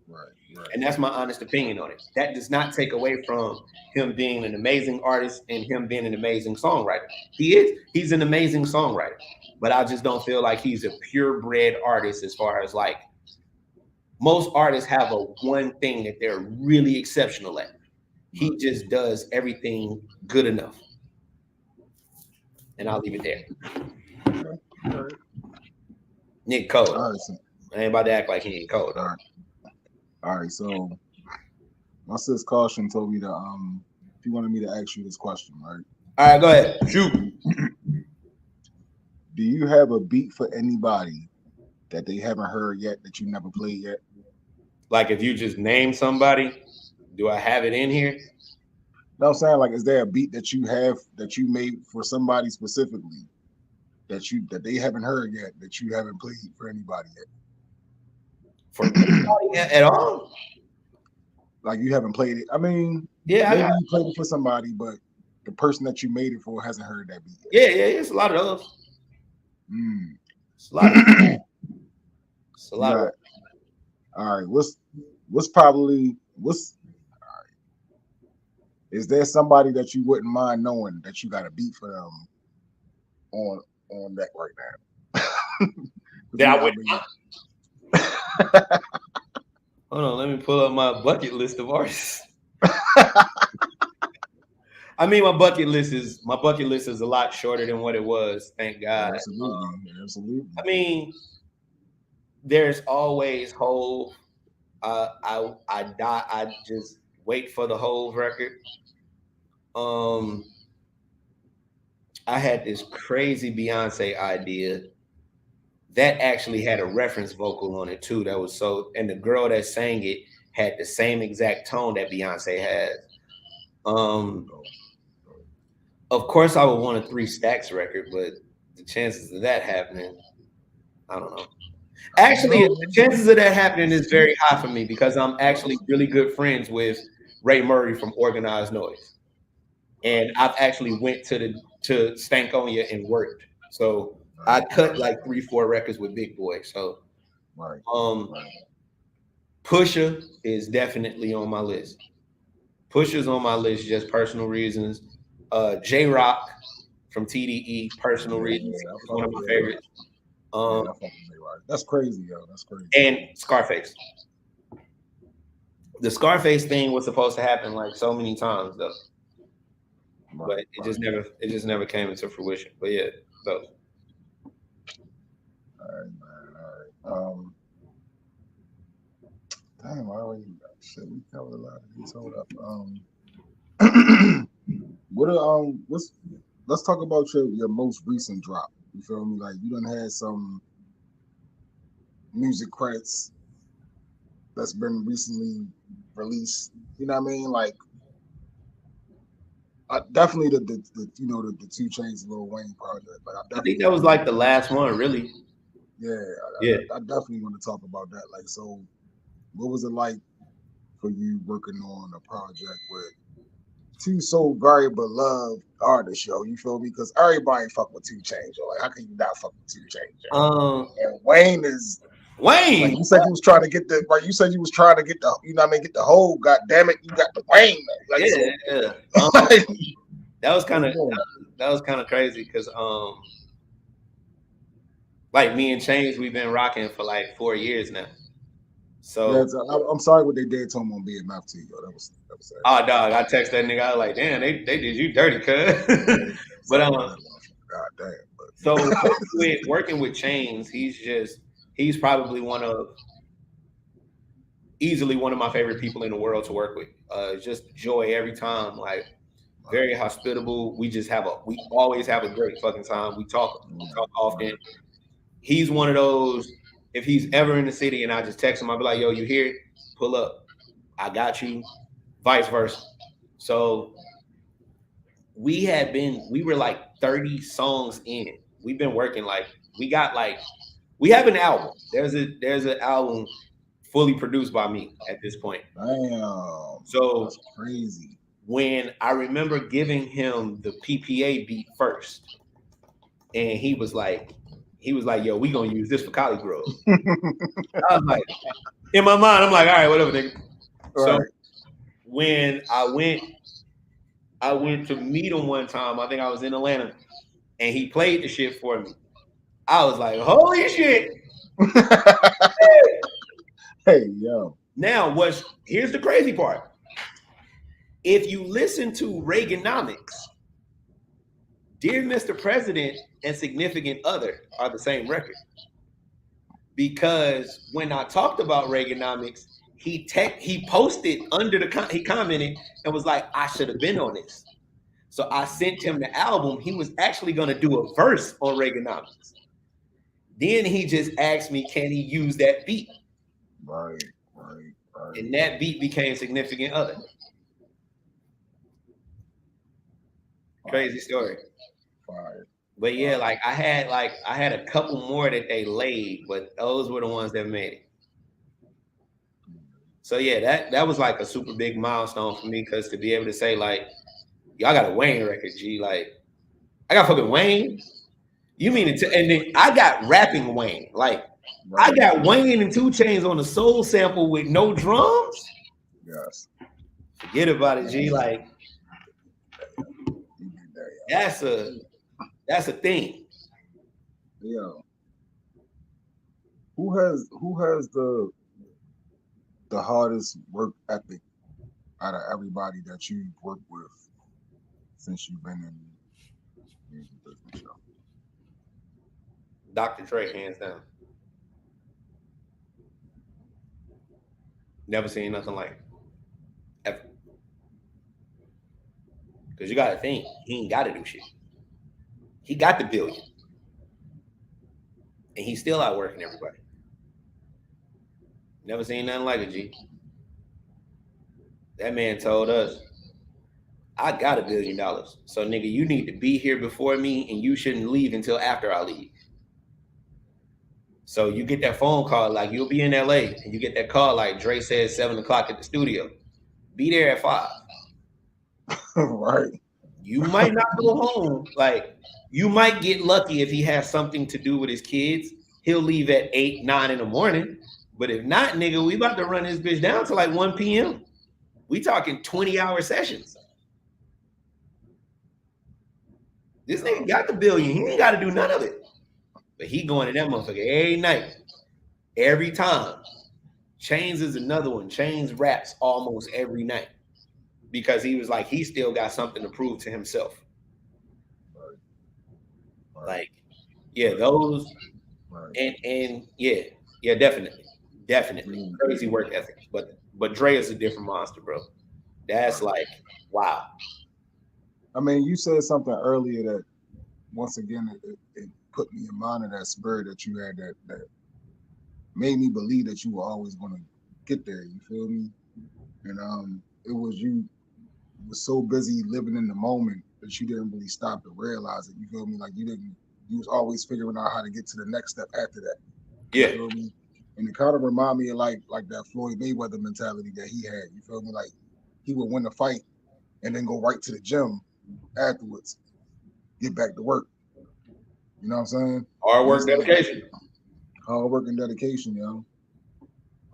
Right. And that's my honest opinion on it. That does not take away from him being an amazing artist and him being an amazing songwriter. He's an amazing songwriter. But I just don't feel like he's a purebred artist as far as like most artists have a one thing that they're really exceptional at. He just does everything good enough. And I'll leave it there. All right. Nick cold. All right, so, I ain't about to act like he ain't cold. All right. So my sis Caution told me to she wanted me to ask you this question, right? All right, go ahead. Shoot. Do you have a beat for anybody that they haven't heard yet that you never played yet? Like if you just name somebody, do I have it in here? No, I'm saying, like, is there a beat that you have that you made for somebody specifically that they haven't heard yet that you haven't played for anybody yet? For anybody at all? Like you haven't played it. I mean, yeah, maybe you played it for somebody, but the person that you made it for hasn't heard that beat yet. Yeah, it's a lot of those. It's a lot of it's a lot of all right. What's probably is there somebody that you wouldn't mind knowing that you got a beat for them on that right now? Yeah, I wouldn't. Hold on, let me pull up my bucket list of artists. I mean, my bucket list is a lot shorter than what it was. Thank God. Absolutely. I mean, there's always Hove. I just wait for the Hove record. I had this crazy Beyonce idea that actually had a reference vocal on it too. That was and the girl that sang it had the same exact tone that Beyonce has. Of course, I would want a 3 Stacks record, but the chances of that happening, I don't know. Actually, the chances of that happening is very high for me because I'm actually really good friends with Ray Murray from Organized Noise, and I've actually went to Stankonia and worked. So I cut like 3-4 records with Big Boy. So Pusha is definitely on my list. Pusha's on my list, just personal reasons. J Rock from TDE, personal reasons, is one of my favorites. That's crazy, yo. That's crazy. And Scarface. The Scarface thing was supposed to happen like so many times though, but it just never came into fruition. But yeah, those. All right, man. All right. Damn, I already shit. We covered a lot of these. Hold up. Let's talk about your most recent drop. You feel me? Like you done had some music credits that's been recently released. You know what I mean? Like definitely the 2 Chainz Lil Wayne project. Like I think that was like the last one, really. Yeah. I definitely want to talk about that. Like, so what was it like for you working on a project with 2 so very beloved artists, yo? You feel me? Because everybody fuck with 2 Chainz, yo. Like, how can you not fuck with 2 Chainz, yo? And Wayne is Wayne. Like you said you was trying to get the you know what I mean, get the whole, god damn it, you got the Wayne. Like, that was kind of crazy because like me and Chainz, we've been rocking for like 4 years now. So yeah, I'm sorry what they did to him on BMF too, yo. That was sad. Oh dog, I text that nigga. I was like, damn, they did you dirty, cuz. But god damn. So working with Chainz, he's probably easily one of my favorite people in the world to work with. Just joy every time, like very hospitable. We always have a great fucking time. We talk often. He's one of those, if he's ever in the city and I just text him, I'll be like, yo, you here? Pull up. I got you. Vice versa. So we were like 30 songs in. We've been working we have an album. There's an album fully produced by me at this point. Damn. So that's crazy. When I remember giving him the PPA beat first, and he was like, yo, we gonna use this for Collie Grove. I was like, in my mind, I'm like, all right, whatever, nigga. Right. So when I went to meet him one time, I think I was in Atlanta, and he played the shit for me. I was like, holy shit. Hey, yo. Now, here's the crazy part. If you listen to Reaganomics, Dear Mr. President and Significant Other are the same record. Because when I talked about Reaganomics, he posted he commented and was like, I should have been on this. So I sent him the album. He was actually going to do a verse on Reaganomics. Then he just asked me, can he use that beat? Right. And that beat became Significant Other. Crazy story. Fire. But yeah, like I had a couple more that they laid, but those were the ones that made it. So yeah, that was like a super big milestone for me, because to be able to say like, y'all got a Wayne record, G. Like, I got fucking Wayne. You mean it? And then I got rapping Wayne. Like, right. I got Wayne and 2 Chainz on a soul sample with no drums. Yes. Forget about it, G. Like, that's a thing. Yo, who has the hardest work ethic out of everybody that you've worked with since you've been in the music business? Show? Dr. Dre, hands down. Never seen nothing like it. Ever. Because you got to think, he ain't got to do shit. He got the billion. And he's still out working everybody. Never seen nothing like it, G. That man told us, I got $1 billion. So, nigga, you need to be here before me, and you shouldn't leave until after I leave. So you get that phone call, like you'll be in LA and you get that call, like Dre says 7 o'clock at the studio. Be there at 5. Right. You might not go home. Like you might get lucky if he has something to do with his kids. He'll leave at 8, 9 in the morning. But if not, nigga, we about to run this bitch down to like 1 p.m. We talking 20-hour sessions. This nigga got the billion. He ain't got to do none of it. But he going to that motherfucker every night, every time. Chains is another one. Chains raps almost every night because he was like, he still got something to prove to himself. Right. Like, yeah, those, Right. and yeah, definitely crazy work ethic. But Dre is a different monster, bro. That's like, wow. I mean, you said something earlier that once again it put me in mind of that spirit that you had that made me believe that you were always going to get there. You feel me? And it was you was so busy living in the moment that you didn't really stop to realize it. You feel me? Like you was always figuring out how to get to the next step after that. Yeah. You feel me? And it kind of remind me of like that Floyd Mayweather mentality that he had. You feel me? Like he would win the fight and then go right to the gym afterwards, get back to work. You know what I'm saying? Hard work, dedication. Hard work and dedication, yo.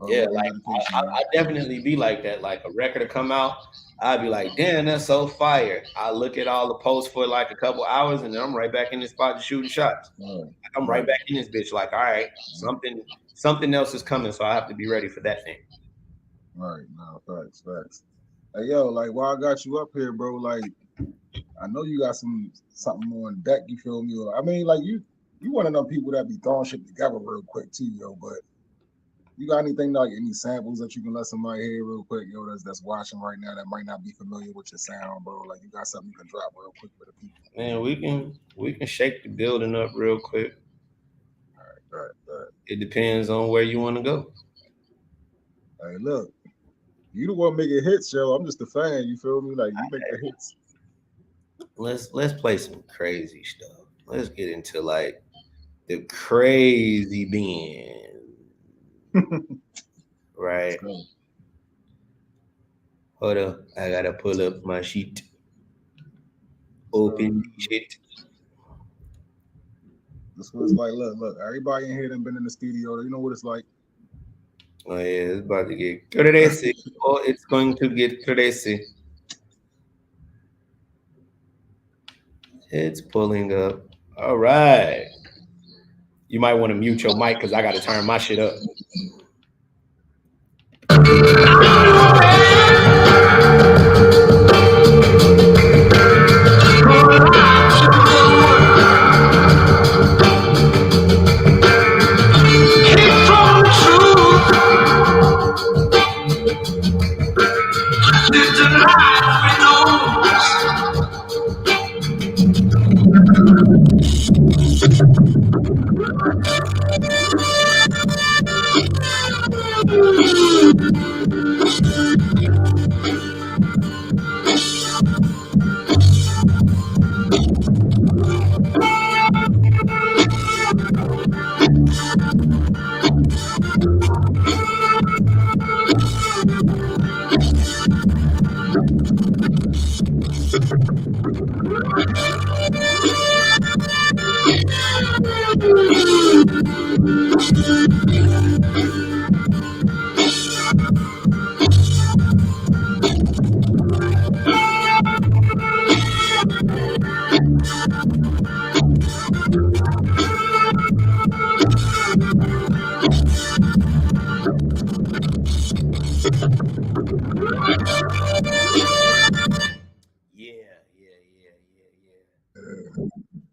Yeah, like I definitely be like that. Like a record to come out, I'd be like, damn, that's so fire. I look at all the posts for like a couple hours and then I'm right back in the spot to shooting shots. Like, I'm right back in this bitch. Like, all right, something else is coming, so I have to be ready for that thing. Right, no, facts. Hey, yo, like, while I got you up here, bro, like, I know you got something more on deck, you feel me? I mean, like, you one of them people that be throwing shit together real quick, too, yo, but you got anything, like, any samples that you can let somebody hear real quick, yo, that's watching right now that might not be familiar with your sound, bro? Like, you got something you can drop real quick for the people? Man, we can shake the building up real quick. All right. It depends on where you want to go. Hey, look. You the one making hits, yo. I'm just a fan. You feel me? Like you make the hits. Let's play some crazy stuff. Let's get into like the crazy band. Right. Hold up. I gotta pull up my sheet. Open shit. This was like, look. Everybody in here done been in the studio. You know what it's like. Oh yeah, it's about to get crazy. Oh, it's going to get crazy. It's pulling up. All right. You might want to mute your mic because I got to turn my shit up.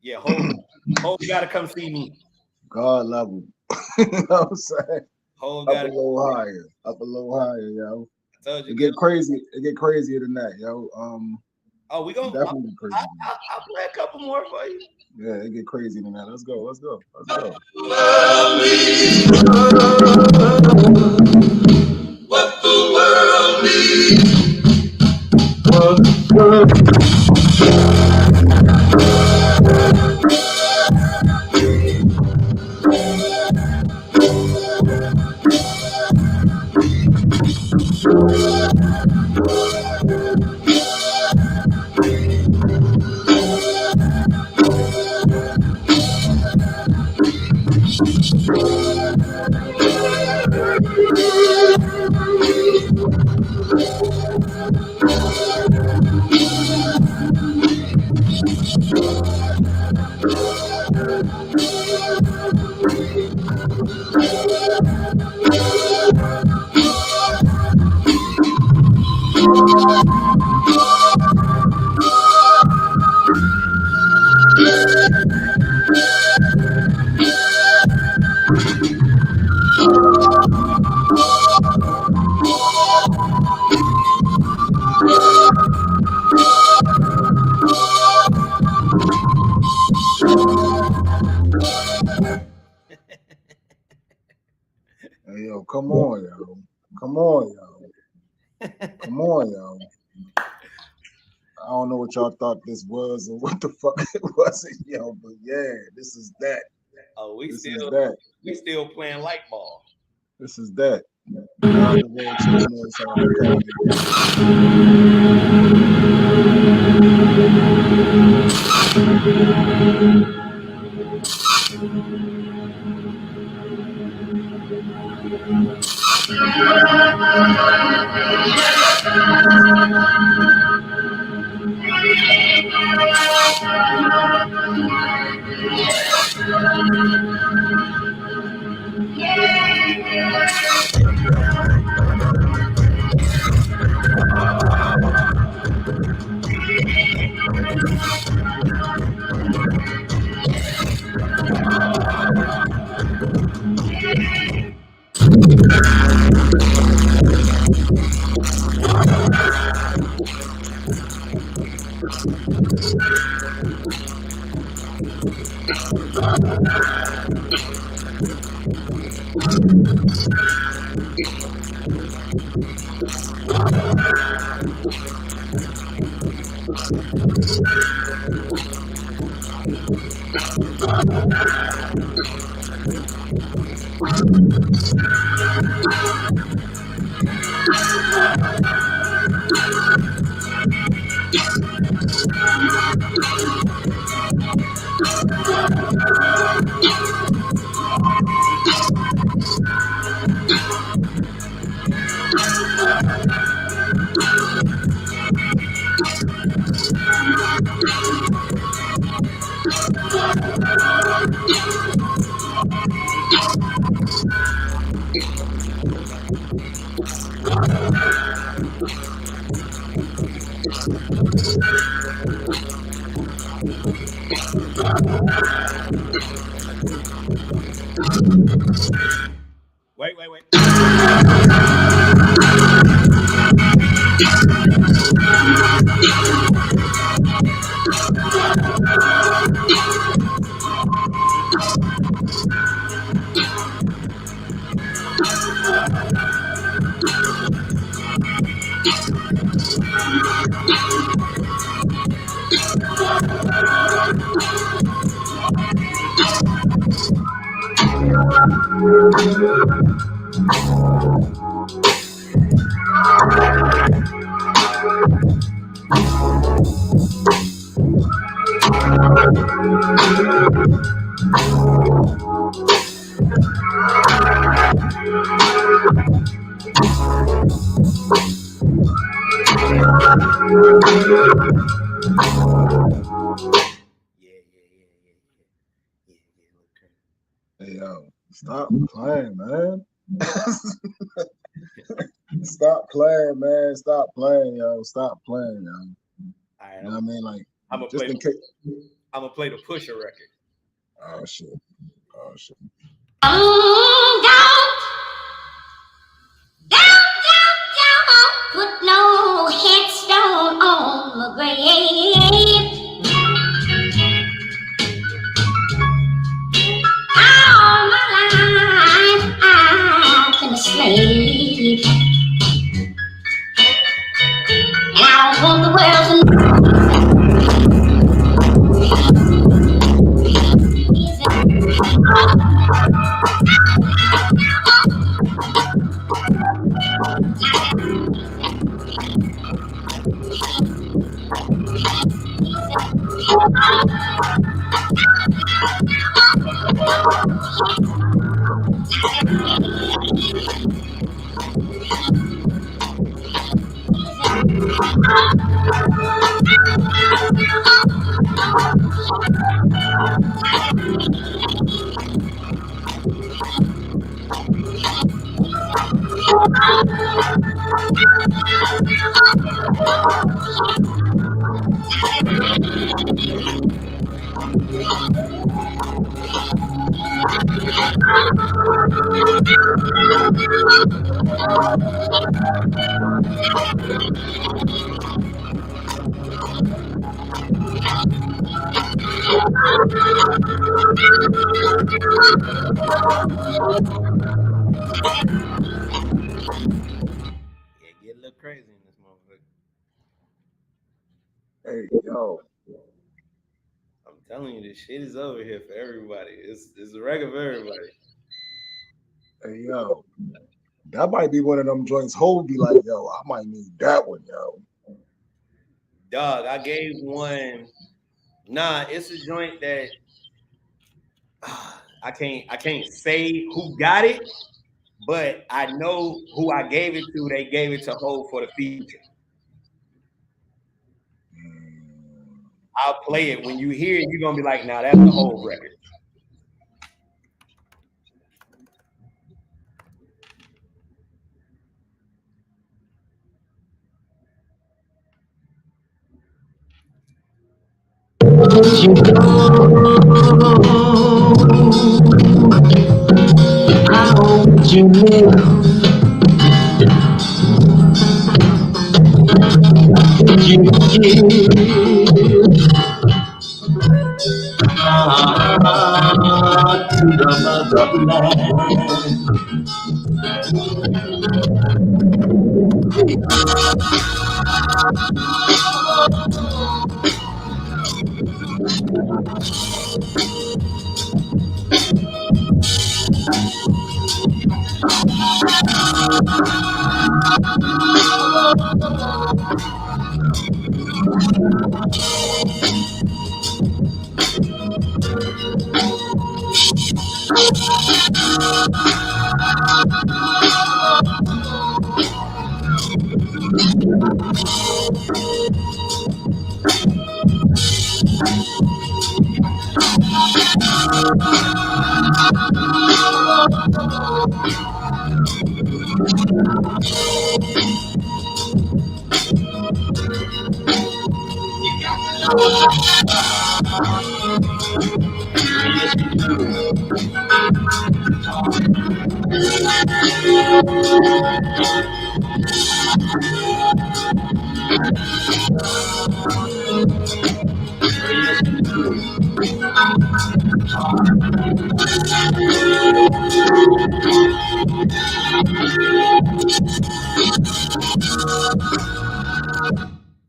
Yeah, Hope gotta come see me. God love him. You know what I'm saying? Hope up a little higher, yo. I told you. It get crazier than that, yo. We gonna definitely crazy. I'll play a couple more for you. Yeah, it get crazier than that. Let's go. What the world needs. Come on, yo. Come on, yo. Come on, yo. I don't know what y'all thought this was or what the fuck it was, yo, but yeah, this is that. Oh, we This still is that. we still playing light ball. This is that. Round the world champions on the Wait. Hey, yo, stop playing, man. Stop playing, man. Stop playing, yo. Stop playing, yo. All right, You know what I mean? Like, I'm gonna just play. in case. I'm gonna play the Pusher record. Oh shit. Oh shit. Don't put no headstone on my grave. All my life I've been a slave, and I don't want the world to Hey, yo. I'm telling you, this shit is over here for everybody. It's a record for everybody. Hey, yo. That might be one of them joints. Ho be like, yo, I might need that one, yo. Dog, I gave one. Nah, it's a joint that I can't say who got it, but I know who I gave it to. They gave it to Ho for the feature. I'll play it. When you hear it, you're gonna be like, "Nah, that's the whole record." How would you live? Would you give heart to the motherland?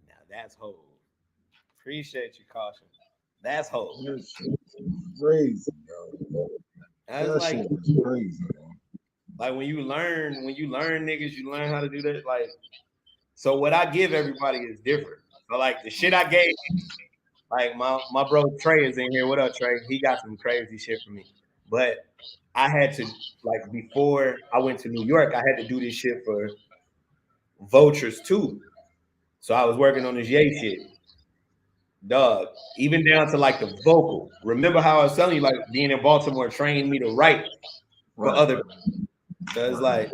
Now that's Ho. Appreciate you, Caution. That's Ho. That shit is crazy, yo. That's That like, shit is crazy, man. like when you learn niggas, you learn how to do that. Like, so what I give everybody is different. So like the shit I gave, like my bro Trey is in here. What up, Trey? He got some crazy shit for me. But I had to, like, before I went to New York, I had to do this shit for Vultures too. So I was working on this Ye shit. Dog, even down to like the vocal. Remember how I was telling you, like, being in Baltimore trained me to write for other. So it's like,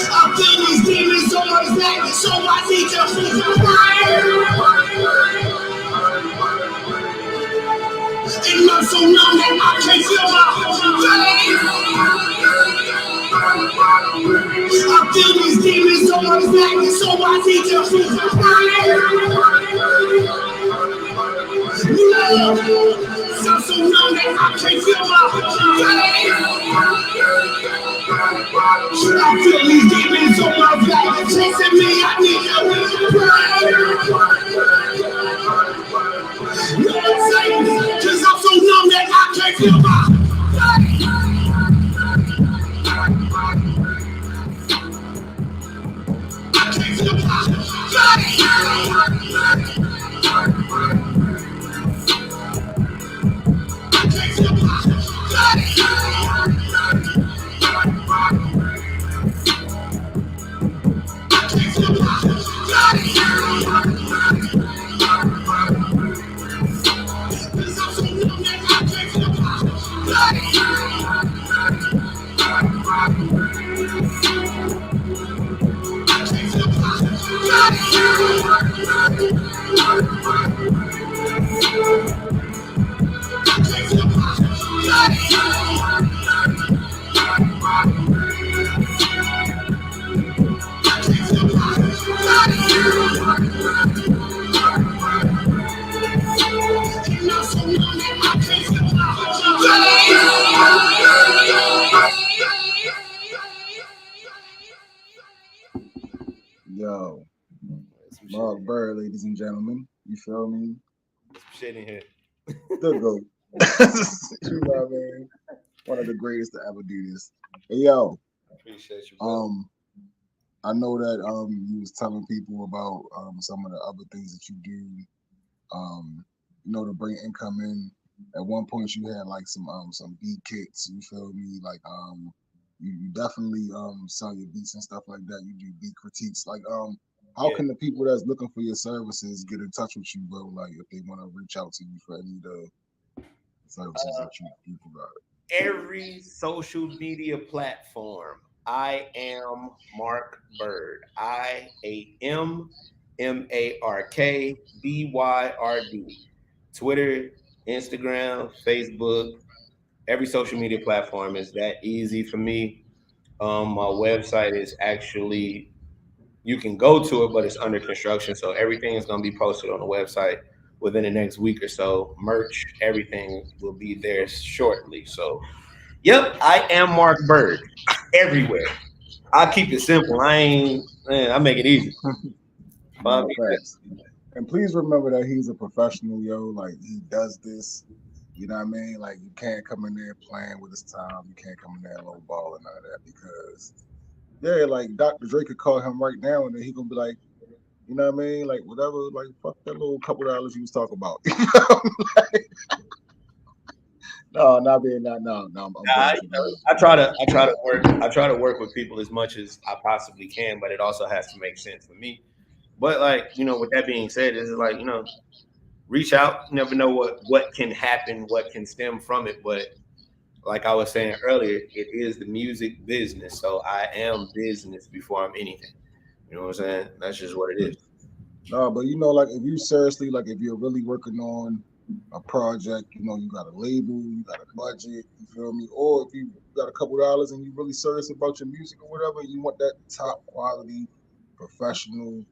I feel these demons on my back, so I need to and I'm so numb that I can't feel my face. I feel these demons on my back, so I need to I'm so numb that I can't feel I feel these demons on my back, chasing me, I need to you know what I'm saying? Cause I'm so numb that I can't feel I can't feel Byrd, ladies and gentlemen. You feel me? There's some shit in here. The GOAT. You know what I mean? One of the greatest to ever do this. Hey, yo. I appreciate you, brother. I know that you was telling people about some of the other things that you do, you know, to bring income in. At one point you had like some beat kits, you feel me? Like you definitely sell your beats and stuff like that. You do beat critiques. Like how can the people that's looking for your services get in touch with you, bro? Like if they want to reach out to you for any of the services that you provide. Every social media platform. I am Mark Byrd. IAMMARKBYRD. Twitter, Instagram, Facebook, every social media platform is that easy for me. My website is actually, you can go to it, but it's under construction. So everything is going to be posted on the website within the next week or so. Merch, everything will be there shortly. So, yep, I am Mark Byrd everywhere. I keep it simple. I make it easy. No, facts. And please remember that he's a professional, yo. Like he does this, you know what I mean? Like you can't come in there playing with his time. You can't come in there low ball and none of that because, yeah, like Dr. Dre could call him right now and then he gonna be like, you know what I mean? Like whatever, like fuck that little couple dollars you was talking about. No, not being that. No. I try to work with people as much as I possibly can, but it also has to make sense for me. But like, you know, with that being said, it's like, you know, reach out. You never know what can happen, what can stem from it. But like I was saying earlier, it is the music business. So I am business before I'm anything. You know what I'm saying? That's just what it is. No, but you know, like if you seriously, like if you're really working on a project, you know, you got a label, you got a budget, you feel me? Or if you got a couple dollars and you really serious about your music or whatever, you want that top quality, professional,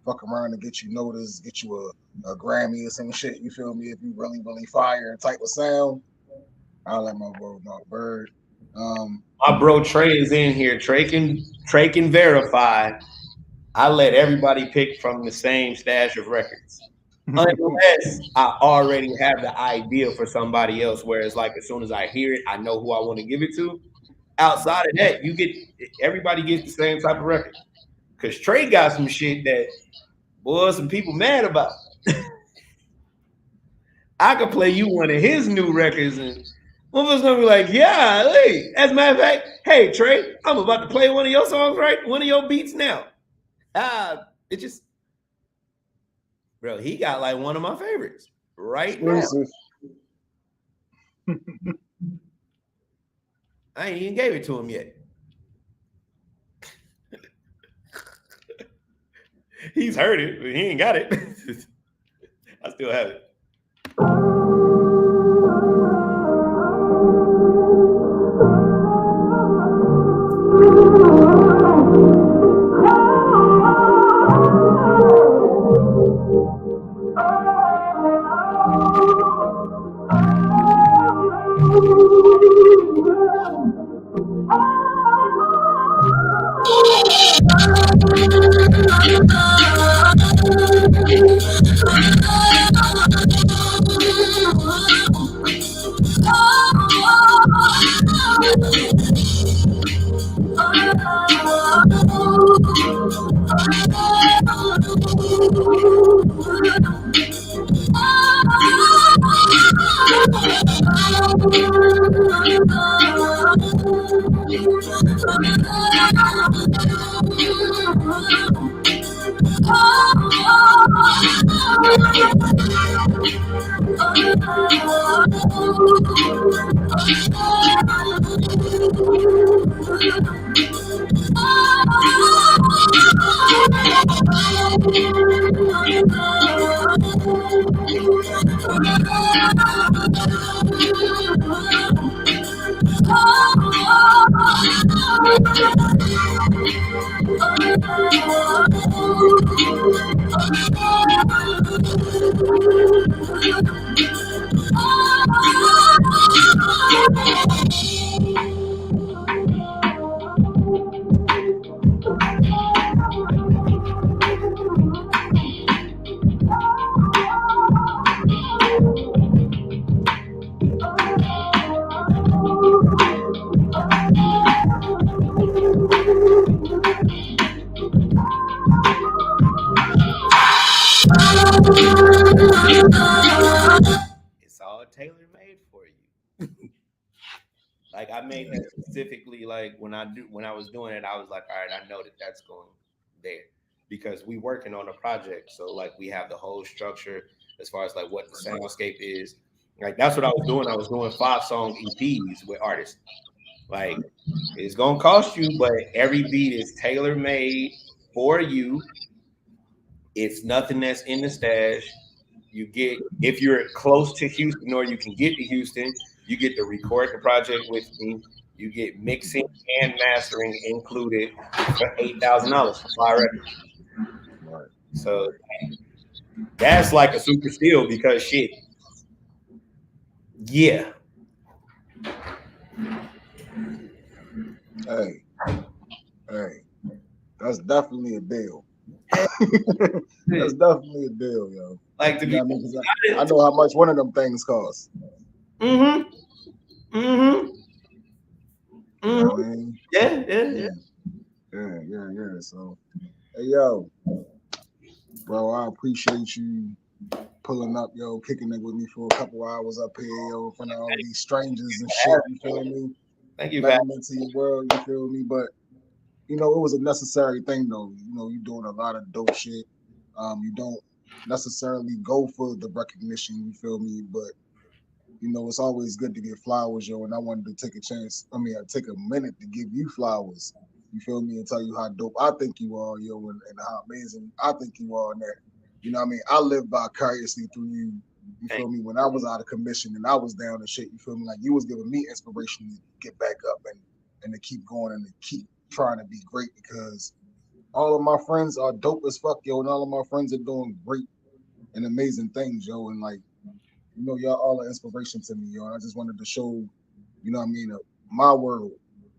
fuck around and get you noticed, get you a Grammy or some shit, you feel me? If you really, really fire type of sound, I'll let my bro Mark Byrd. My bro Trey is in here. Trey can verify. I let everybody pick from the same stash of records. Unless I already have the idea for somebody else, where it's like as soon as I hear it, I know who I want to give it to. Outside of that, everybody gets the same type of record. Cause Trey got some shit that, boy, some people mad about. I could play you one of his new records, and one of us gonna be like, "Yeah, hey." As a matter of fact, hey Trey, I'm about to play one of your songs, right? One of your beats now. It just. Bro, he got like one of my favorites right now. I ain't even gave it to him yet. He's heard it, but he ain't got it. I still have it. It's all tailor made for you. Like I made that specifically. Like when I was doing it, I was like, all right, I know that's going there because we working on a project. So like we have the whole structure as far as like what the soundscape is. Like that's what I was doing. I was doing 5-song EPs with artists. Like it's gonna cost you, but every beat is tailor made for you. It's nothing that's in the stash. You get, if you're close to Houston or you can get to Houston, you get to record the project with me. You get mixing and mastering included for $8,000 for 5 records. Right. So that's like a super steal because shit. Yeah. Hey, that's definitely a deal. That's definitely a deal, yo. Like to be, I know how much one of them things costs. Mm-hmm. You know what I mean? Yeah. So, hey, yo, bro, I appreciate you pulling up, yo, kicking it with me for a couple hours up here, yo, in front of all these strangers and shit. You feel me? Thank you, letting them into your world. You feel me? But you know, it was a necessary thing, though. You know, you're doing a lot of dope shit. You don't necessarily go for the recognition. You feel me? But you know, it's always good to get flowers, yo. And I wanted to take a chance. I mean, I take a minute to give you flowers. You feel me? And tell you how dope I think you are, yo, and how amazing I think you are. And that, you know what I mean? I live vicariously through you. You feel me? When I was out of commission and I was down and shit, you feel me? Like you was giving me inspiration to get back up and to keep going and to keep trying to be great, because all of my friends are dope as fuck, yo, and all of my friends are doing great and amazing things, yo. And like, you know, y'all all are inspiration to me, yo. And I just wanted to show, you know what I mean, my world,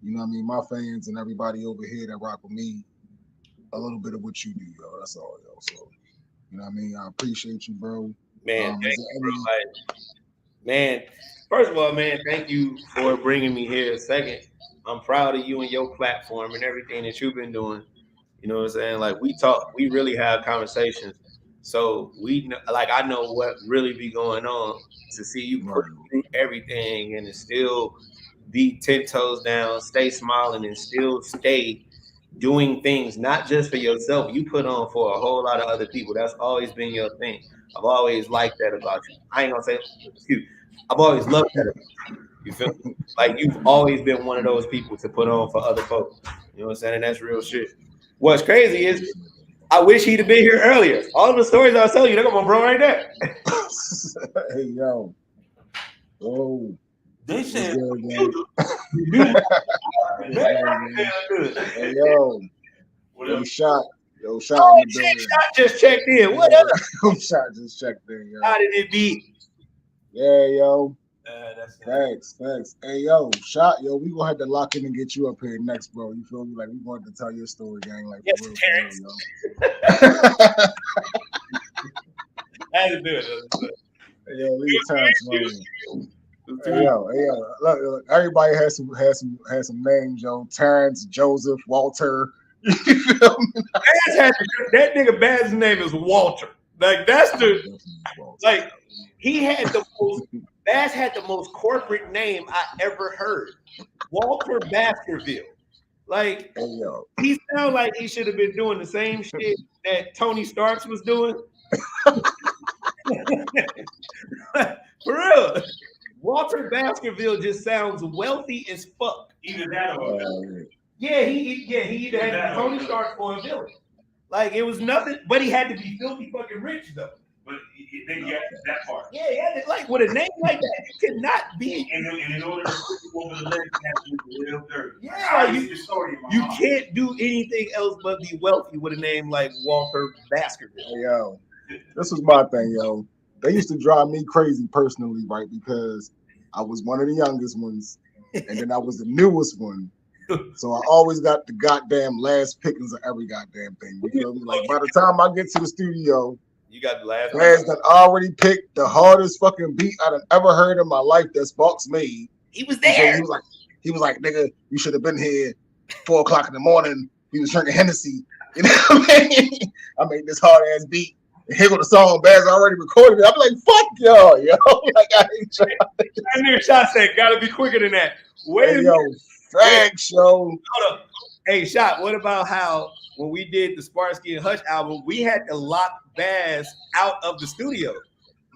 you know what I mean, my fans and everybody over here that rock with me, a little bit of what you do, yo. That's all, yo. So, you know what I mean? I appreciate you, bro. Man, thank you, bro. Like, man, first of all, man, thank you for bringing me here. Second, I'm proud of you and your platform and everything that you've been doing. You know what I'm saying? Like we talk, we really have conversations. So we know, like I know what really be going on to see you put through everything and still be 10 toes down, stay smiling and still stay doing things not just for yourself. You put on for a whole lot of other people. That's always been your thing. I've always liked that about you. I ain't gonna say, excuse me. I've always loved that about you. You feel me? Like you've always been one of those people to put on for other folks. You know what I'm saying? And that's real shit. What's crazy is I wish he'd have been here earlier. All the stories I was telling you, they're my bro right there. Hey, yo. Oh. They said, hey, yo. Yo, shot. Oh, shit, Shot just checked in. What up? Shot just checked in, yo. How did it be? Yeah, yo. that's Thanks. Hey, yo, Shot, yo, we gonna have to lock in and get you up here next, bro. You feel me? Like, we going to tell your story, gang. Like, yes, for real, Terrence. I had to do it. Hey, yo, leave Terrence alone. Hey, yo, look, everybody has some names, yo. Terrence, Joseph, Walter. You feel me? That nigga Baz's name is Walter. Like that's the like he had the most Baz had the most corporate name I ever heard. Walter Baskerville. Like hey, yo. He sounds like he should have been doing the same shit that Tony Starks was doing. For real. Walter Baskerville just sounds wealthy as fuck. Either that or yeah, he either had Tony Stark or a villain. Like it was nothing, but he had to be filthy fucking rich though. But then you got that part. Yeah, like with a name like that, you cannot be. And in order to put you over the ledge, you have to be real dirty. Yeah, you can't do anything else but be wealthy with a name like Walter Baskerville. Hey, yo, this was my thing, yo. They used to drive me crazy personally, right? Because I was one of the youngest ones, and then I was the newest one. So I always got the goddamn last pickings of every goddamn thing. You feel me? Like by the time I get to the studio, you got the last. Baz done already picked the hardest fucking beat I've ever heard in my life that Sparks made. He was there. So he was like, nigga, you should have been here 4 o'clock in the morning. He was drinking Hennessy. You know what I mean? I made this hard ass beat. Here go the song, Baz already recorded it. I'm like, fuck y'all, yo. Like, I ain't trying. I knew Shot said, gotta be quicker than that. Wait a Yo, minute. facts, yo. Hold up. Hey, Shot, what about how when we did the Sparsky and Hutch album, we had to lock Baz out of the studio?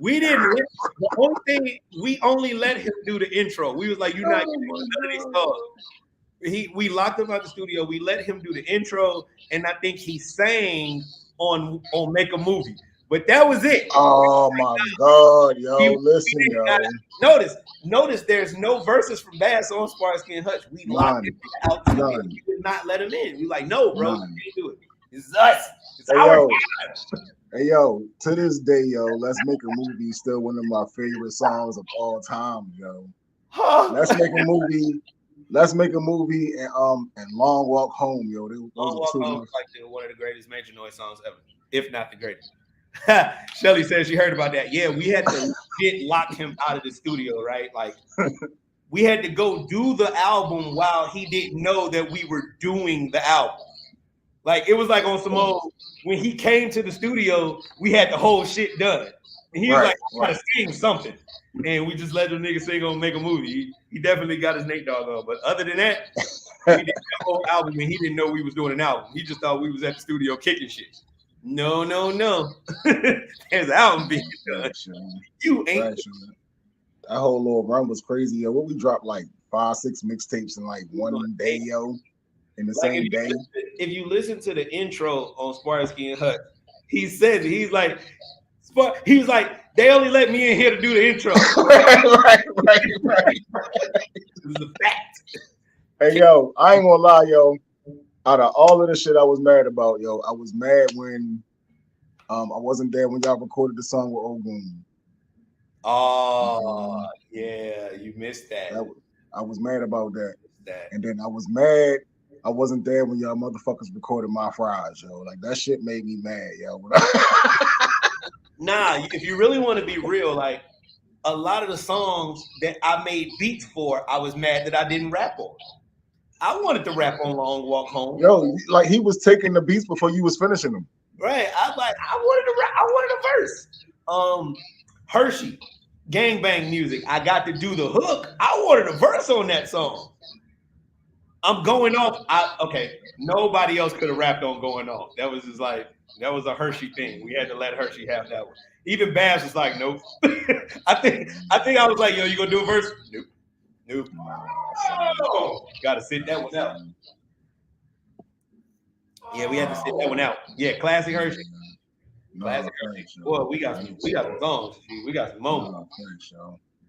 We didn't. The only thing, we only let him do the intro. We was like, you're not getting none of these songs. We locked him out the studio. We let him do the intro, and I think he sang on Make a Movie. But that was it. Oh my God, yo! Listen, yo. Notice. There's no verses from Bass on Sparsky and Hutch. We locked him out. We did not let him in. We like, no, bro, you can't do it. It's us. It's our time. Hey, yo. To this day, yo, Let's Make a Movie is still one of my favorite songs of all time, yo. Let's Make a Movie. Let's Make a Movie and Long Walk Home, yo. Long Walk Home is like one of the greatest Major Noise songs ever, if not the greatest. Shelly says she heard about that. Yeah, we had to lock him out of the studio, right? Like, we had to go do the album while he didn't know that we were doing the album. Like, it was like on some old, when he came to the studio, we had the whole shit done. And he was like, I gotta sing something. And we just let the nigga sing on Make a Movie. He definitely got his Nate Dogg on. But other than that, we did the whole album and he didn't know we was doing an album. He just thought we was at the studio kicking shit. No. There's an album being done. You ain't. That whole little run was crazy, yo. What we dropped like 5-6 mixtapes in like one day, yo. In the same day. If you listen to the intro on Sparsky and Hutch, he says he's like, they only let me in here to do the intro. right. This is a fact. Hey, yo, I ain't gonna lie, yo. Out of all of the shit I was mad about, yo, I was mad when I wasn't there when y'all recorded the song with Ogun. Oh, yeah, you missed that. I was mad about that. And then I was mad I wasn't there when y'all motherfuckers recorded My Fries, yo. Like, that shit made me mad, yo. Nah, if you really want to be real, like, a lot of the songs that I made beats for, I was mad that I didn't rap on. I wanted to rap on Long Walk Home. Yo, like, he was taking the beats before you was finishing them. Right. I wanted to rap. I wanted a verse. Hershey, Gangbang Music. I got to do the hook. I wanted a verse on that song. I'm going off. Okay. Nobody else could have rapped on Going Off. That was just like, that was a Hershey thing. We had to let Hershey have that one. Even Babs was like, nope. I think I was like, yo, you gonna do a verse? Nope. Oh, gotta sit that one out. Yeah, we had to sit that one out. Yeah, classic Hershey. Classic Hershey. Boy, we got some songs. We got some moments.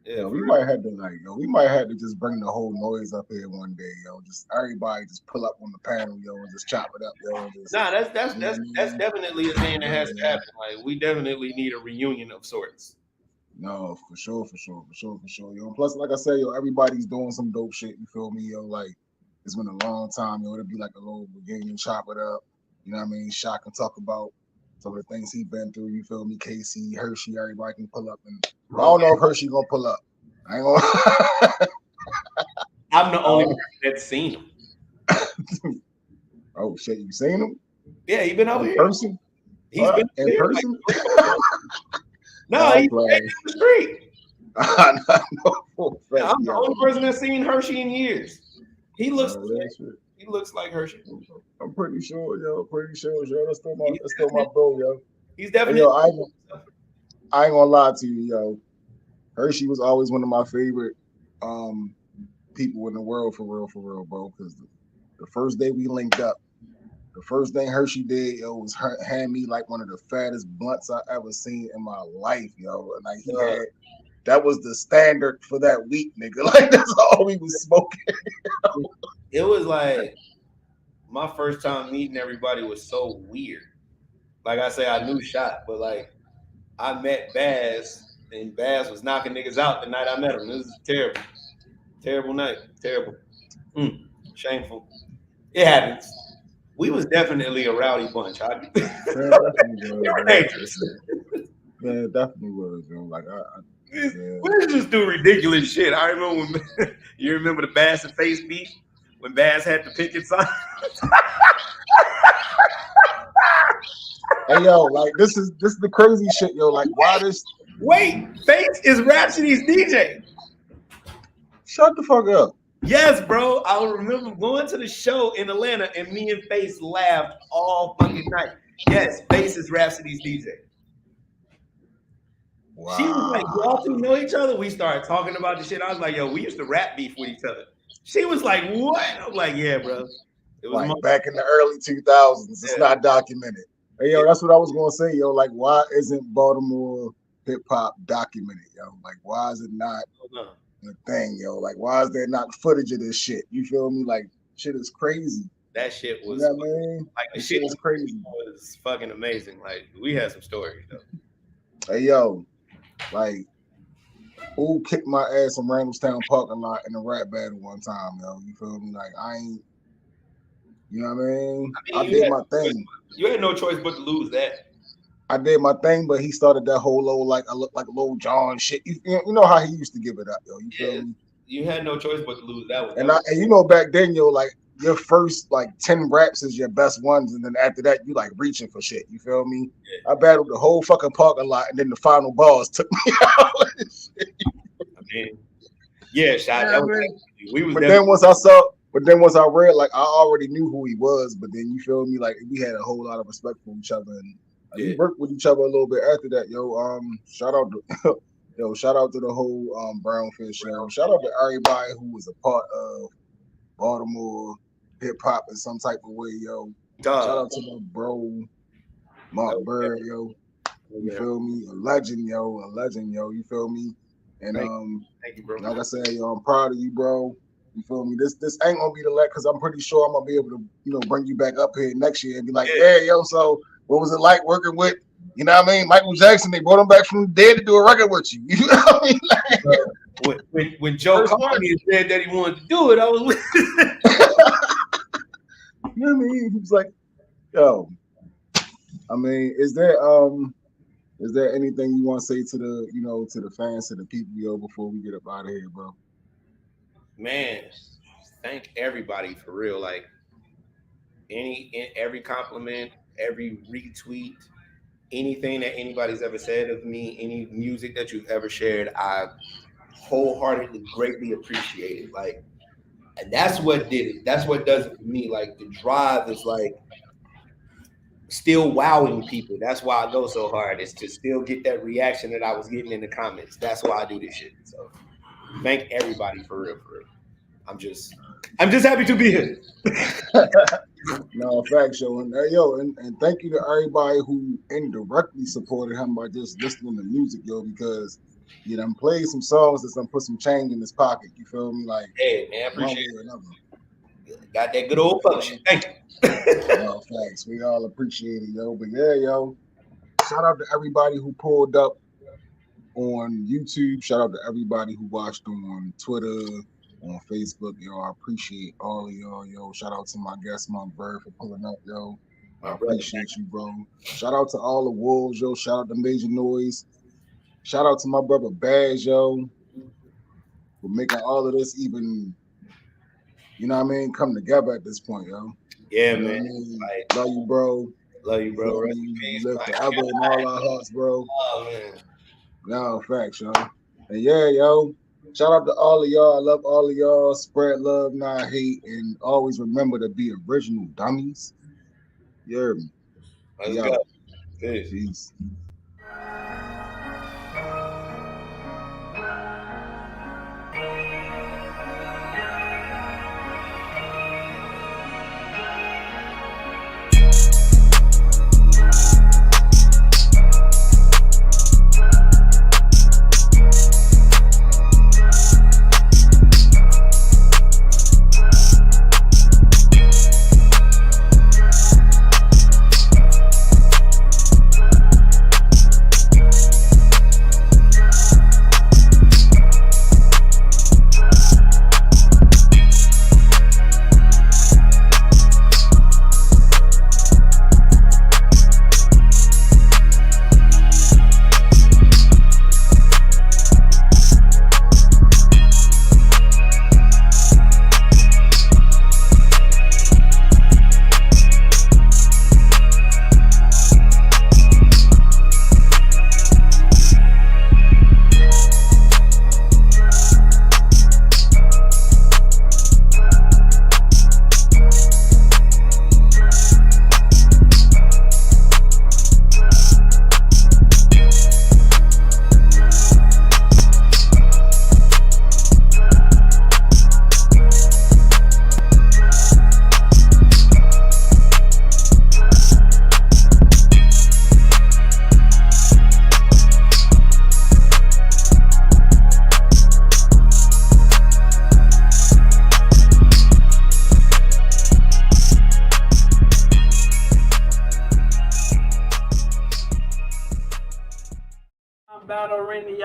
Yeah, we might have to just bring the whole noise up here one day, yo. Just everybody just pull up on the panel, yo, and just chop it up, yo. That's definitely a thing that has to happen. Like, we definitely need a reunion of sorts. No, for sure, yo. Plus, like I said, yo, everybody's doing some dope shit. You feel me, yo? Like, it's been a long time, yo. It'll be like a little reunion, chop it up. You know what I mean? Shaq can talk about some of the things he's been through. You feel me? Casey, Hershey, everybody can pull up. And I don't know if Hershey gonna pull up. I ain't gonna. I'm the only person that's seen him. Oh shit, you seen him? Yeah, he been over in here. Person? He's been in person. No, he's been in the street. I'm the only person that's seen Hershey in years. He looks. He looks like Hershey. I'm pretty sure, yo. Yo. That's still my bro, yo. He's definitely. Hey, yo, I ain't gonna lie to you, yo. Hershey was always one of my favorite people in the world, for real, bro. Because the first day we linked up, the first thing Hershey did, yo, was hand me like one of the fattest blunts I ever seen in my life, yo. And like he had, that was the standard for that week, nigga. Like, that's all we was smoking. It was like my first time meeting everybody was so weird. Like I say, I knew Shot, but like I met Baz, and Baz was knocking niggas out the night I met him. This is terrible. Terrible night. Terrible. Shameful. It happens. We was definitely a rowdy bunch. They were dangerous. Yeah, it definitely was, yo. Like we just do ridiculous shit. I remember when you remember the Bass and Face beef when Bass had the picket sign. Hey yo, like this is the crazy shit, yo. Like why this? Wait, Face is Rhapsody's DJ. Shut the fuck up. Yes, bro. I remember going to the show in Atlanta and me and Face laughed all fucking night. Yes, Face is Rhapsody's DJ. Wow. She was like, y'all two know each other? We started talking about the shit. I was like, yo, we used to rap beef with each other. She was like, what? I'm like, yeah, bro. It was like back in the early 2000s. It's not documented. Hey, yo, that's what I was going to say, yo. Like, why isn't Baltimore hip-hop documented, yo? Like, why is it not a thing, yo? Like, why is there not footage of this shit? You feel me? Like, shit is crazy. That shit was, you know what I mean? Like, the shit was crazy. It was fucking amazing. Like, we had some stories, though. Hey, yo, like, who kicked my ass in Randallstown parking lot in a rap battle one time, yo? You feel me? Like, I ain't, you know what I mean? I did my thing. You had no choice but to lose that. I did my thing, but he started that whole low, like, I look like Lil Jon shit. You know how he used to give it up, yo. You feel me? You had no choice but to lose that one. And you know, back then, yo, like, your first, like, 10 raps is your best ones, and then after that, you, like, reaching for shit. You feel me? Yeah. I battled the whole fucking parking lot, and then the final bars took me out. I mean, yeah, shot. Yeah, we was. But then once I read, like, I already knew who he was, but then you feel me, like, we had a whole lot of respect for each other, and we worked with each other a little bit after that, yo. Shout out to shout out to the whole Brownfish show. Shout out to everybody who was a part of Baltimore hip hop in some type of way, yo. Shout out to my bro Mark Byrd, yo. You feel me? A legend, yo. You feel me? And thank you, bro. Like I said, yo, I'm proud of you, bro. You feel me? This ain't gonna be the let, because I'm pretty sure I'm gonna be able to, bring you back up here next year and be like, yeah, yo, so what was it like working with, you know what I mean, Michael Jackson? They brought him back from the dead to do a record with you. You know what I mean? Like, when Joe called me and said that he wanted to do it, I was with it. You know what I mean? He was like, yo, I mean, is there anything you want to say to the, to the fans, to the people, yo, before we get up out of here, bro? Man, thank everybody for real. Like, every compliment, every retweet, anything that anybody's ever said of me, any music that you've ever shared, I wholeheartedly greatly appreciate it. Like, and that's what did it. That's what does it for me. Like, the drive is like still wowing people. That's why I go so hard, is to still get that reaction that I was getting in the comments. That's why I do this shit. So thank everybody for real. I'm just happy to be here. No, facts, yo. And thank you to everybody who indirectly supported him by just listening to music, yo, because you done played some songs that's done put some change in his pocket. You feel me? Like, hey, man, I appreciate it. Got that good old function. Thank you. No, thanks. We all appreciate it, yo. But yeah, yo, shout out to everybody who pulled up on YouTube. Shout out to everybody who watched on Twitter, on Facebook, yo. I appreciate all of y'all, yo. Shout out to my guest, Mark Byrd, for pulling up, yo. I appreciate you, bro. Shout out to all the wolves, yo. Shout out to Major Noise. Shout out to my brother Baz, yo, for making all of this even, you know what I mean, come together at this point, yo. Yeah, you know man. I mean? Love you, bro. Love you, bro. You live forever in all our hearts, bro. Oh, man. No, facts, yo. And yeah, yo, shout out to all of y'all. I love all of y'all. Spread love, not hate, and always remember to be original, dummies. You heard me. Let's go. Peace.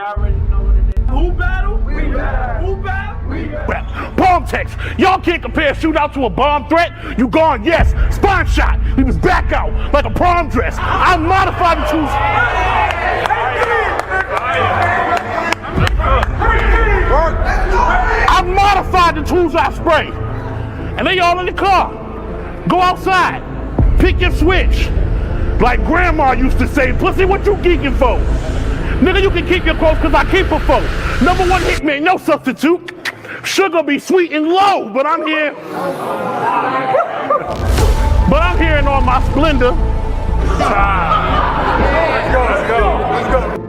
y'all already know what it is. Who battle? We battle. Who battle? We battle. Bomb text. Y'all can't compare a shootout to a bomb threat. You gone, yes. Spine shot. He was back out like a prom dress. I modified the tools. I modified the tools I spray. And they all in the car. Go outside. Pick your switch. Like grandma used to say, pussy, what you geeking for? Nigga, you can keep your clothes because I keep her for. Number one hit me, ain't no substitute. Sugar be sweet and low, but I'm here. But I'm here in all my splendor. Let's go, let's go, let's go.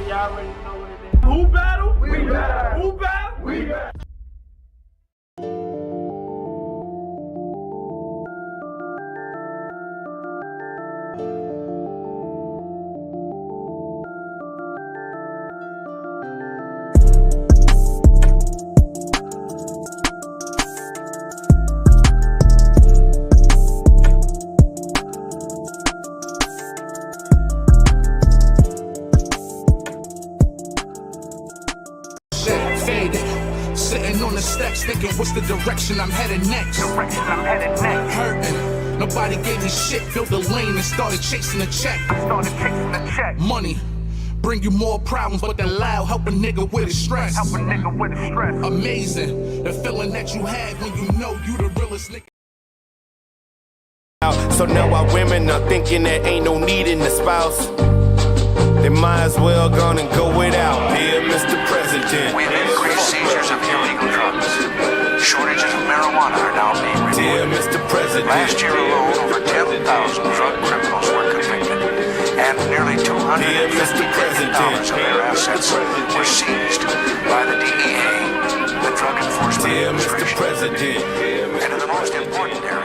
Y'all already know what it is. Who battle? We battle. Who battle? We battle. Sitting on the steps, thinking what's the direction I'm headed next. Hurting, nobody gave me shit. Built a lane and started chasing a check. Money bring you more problems, but that loud help a nigga with his stress. Amazing, the feeling that you had when you know you the realest nigga. So now our women are thinking there ain't no need in the spouse. They might as well gone and go without. Dear Mr. President, We've increased seizures of illegal drugs. Shortages of marijuana are now being reported. dear Mr. President, Last year alone, over 10,000 drug criminals were convicted, and nearly $250 million of their assets were seized by the DEA, the Drug Enforcement dear Mr. Administration. President. And in the most important area,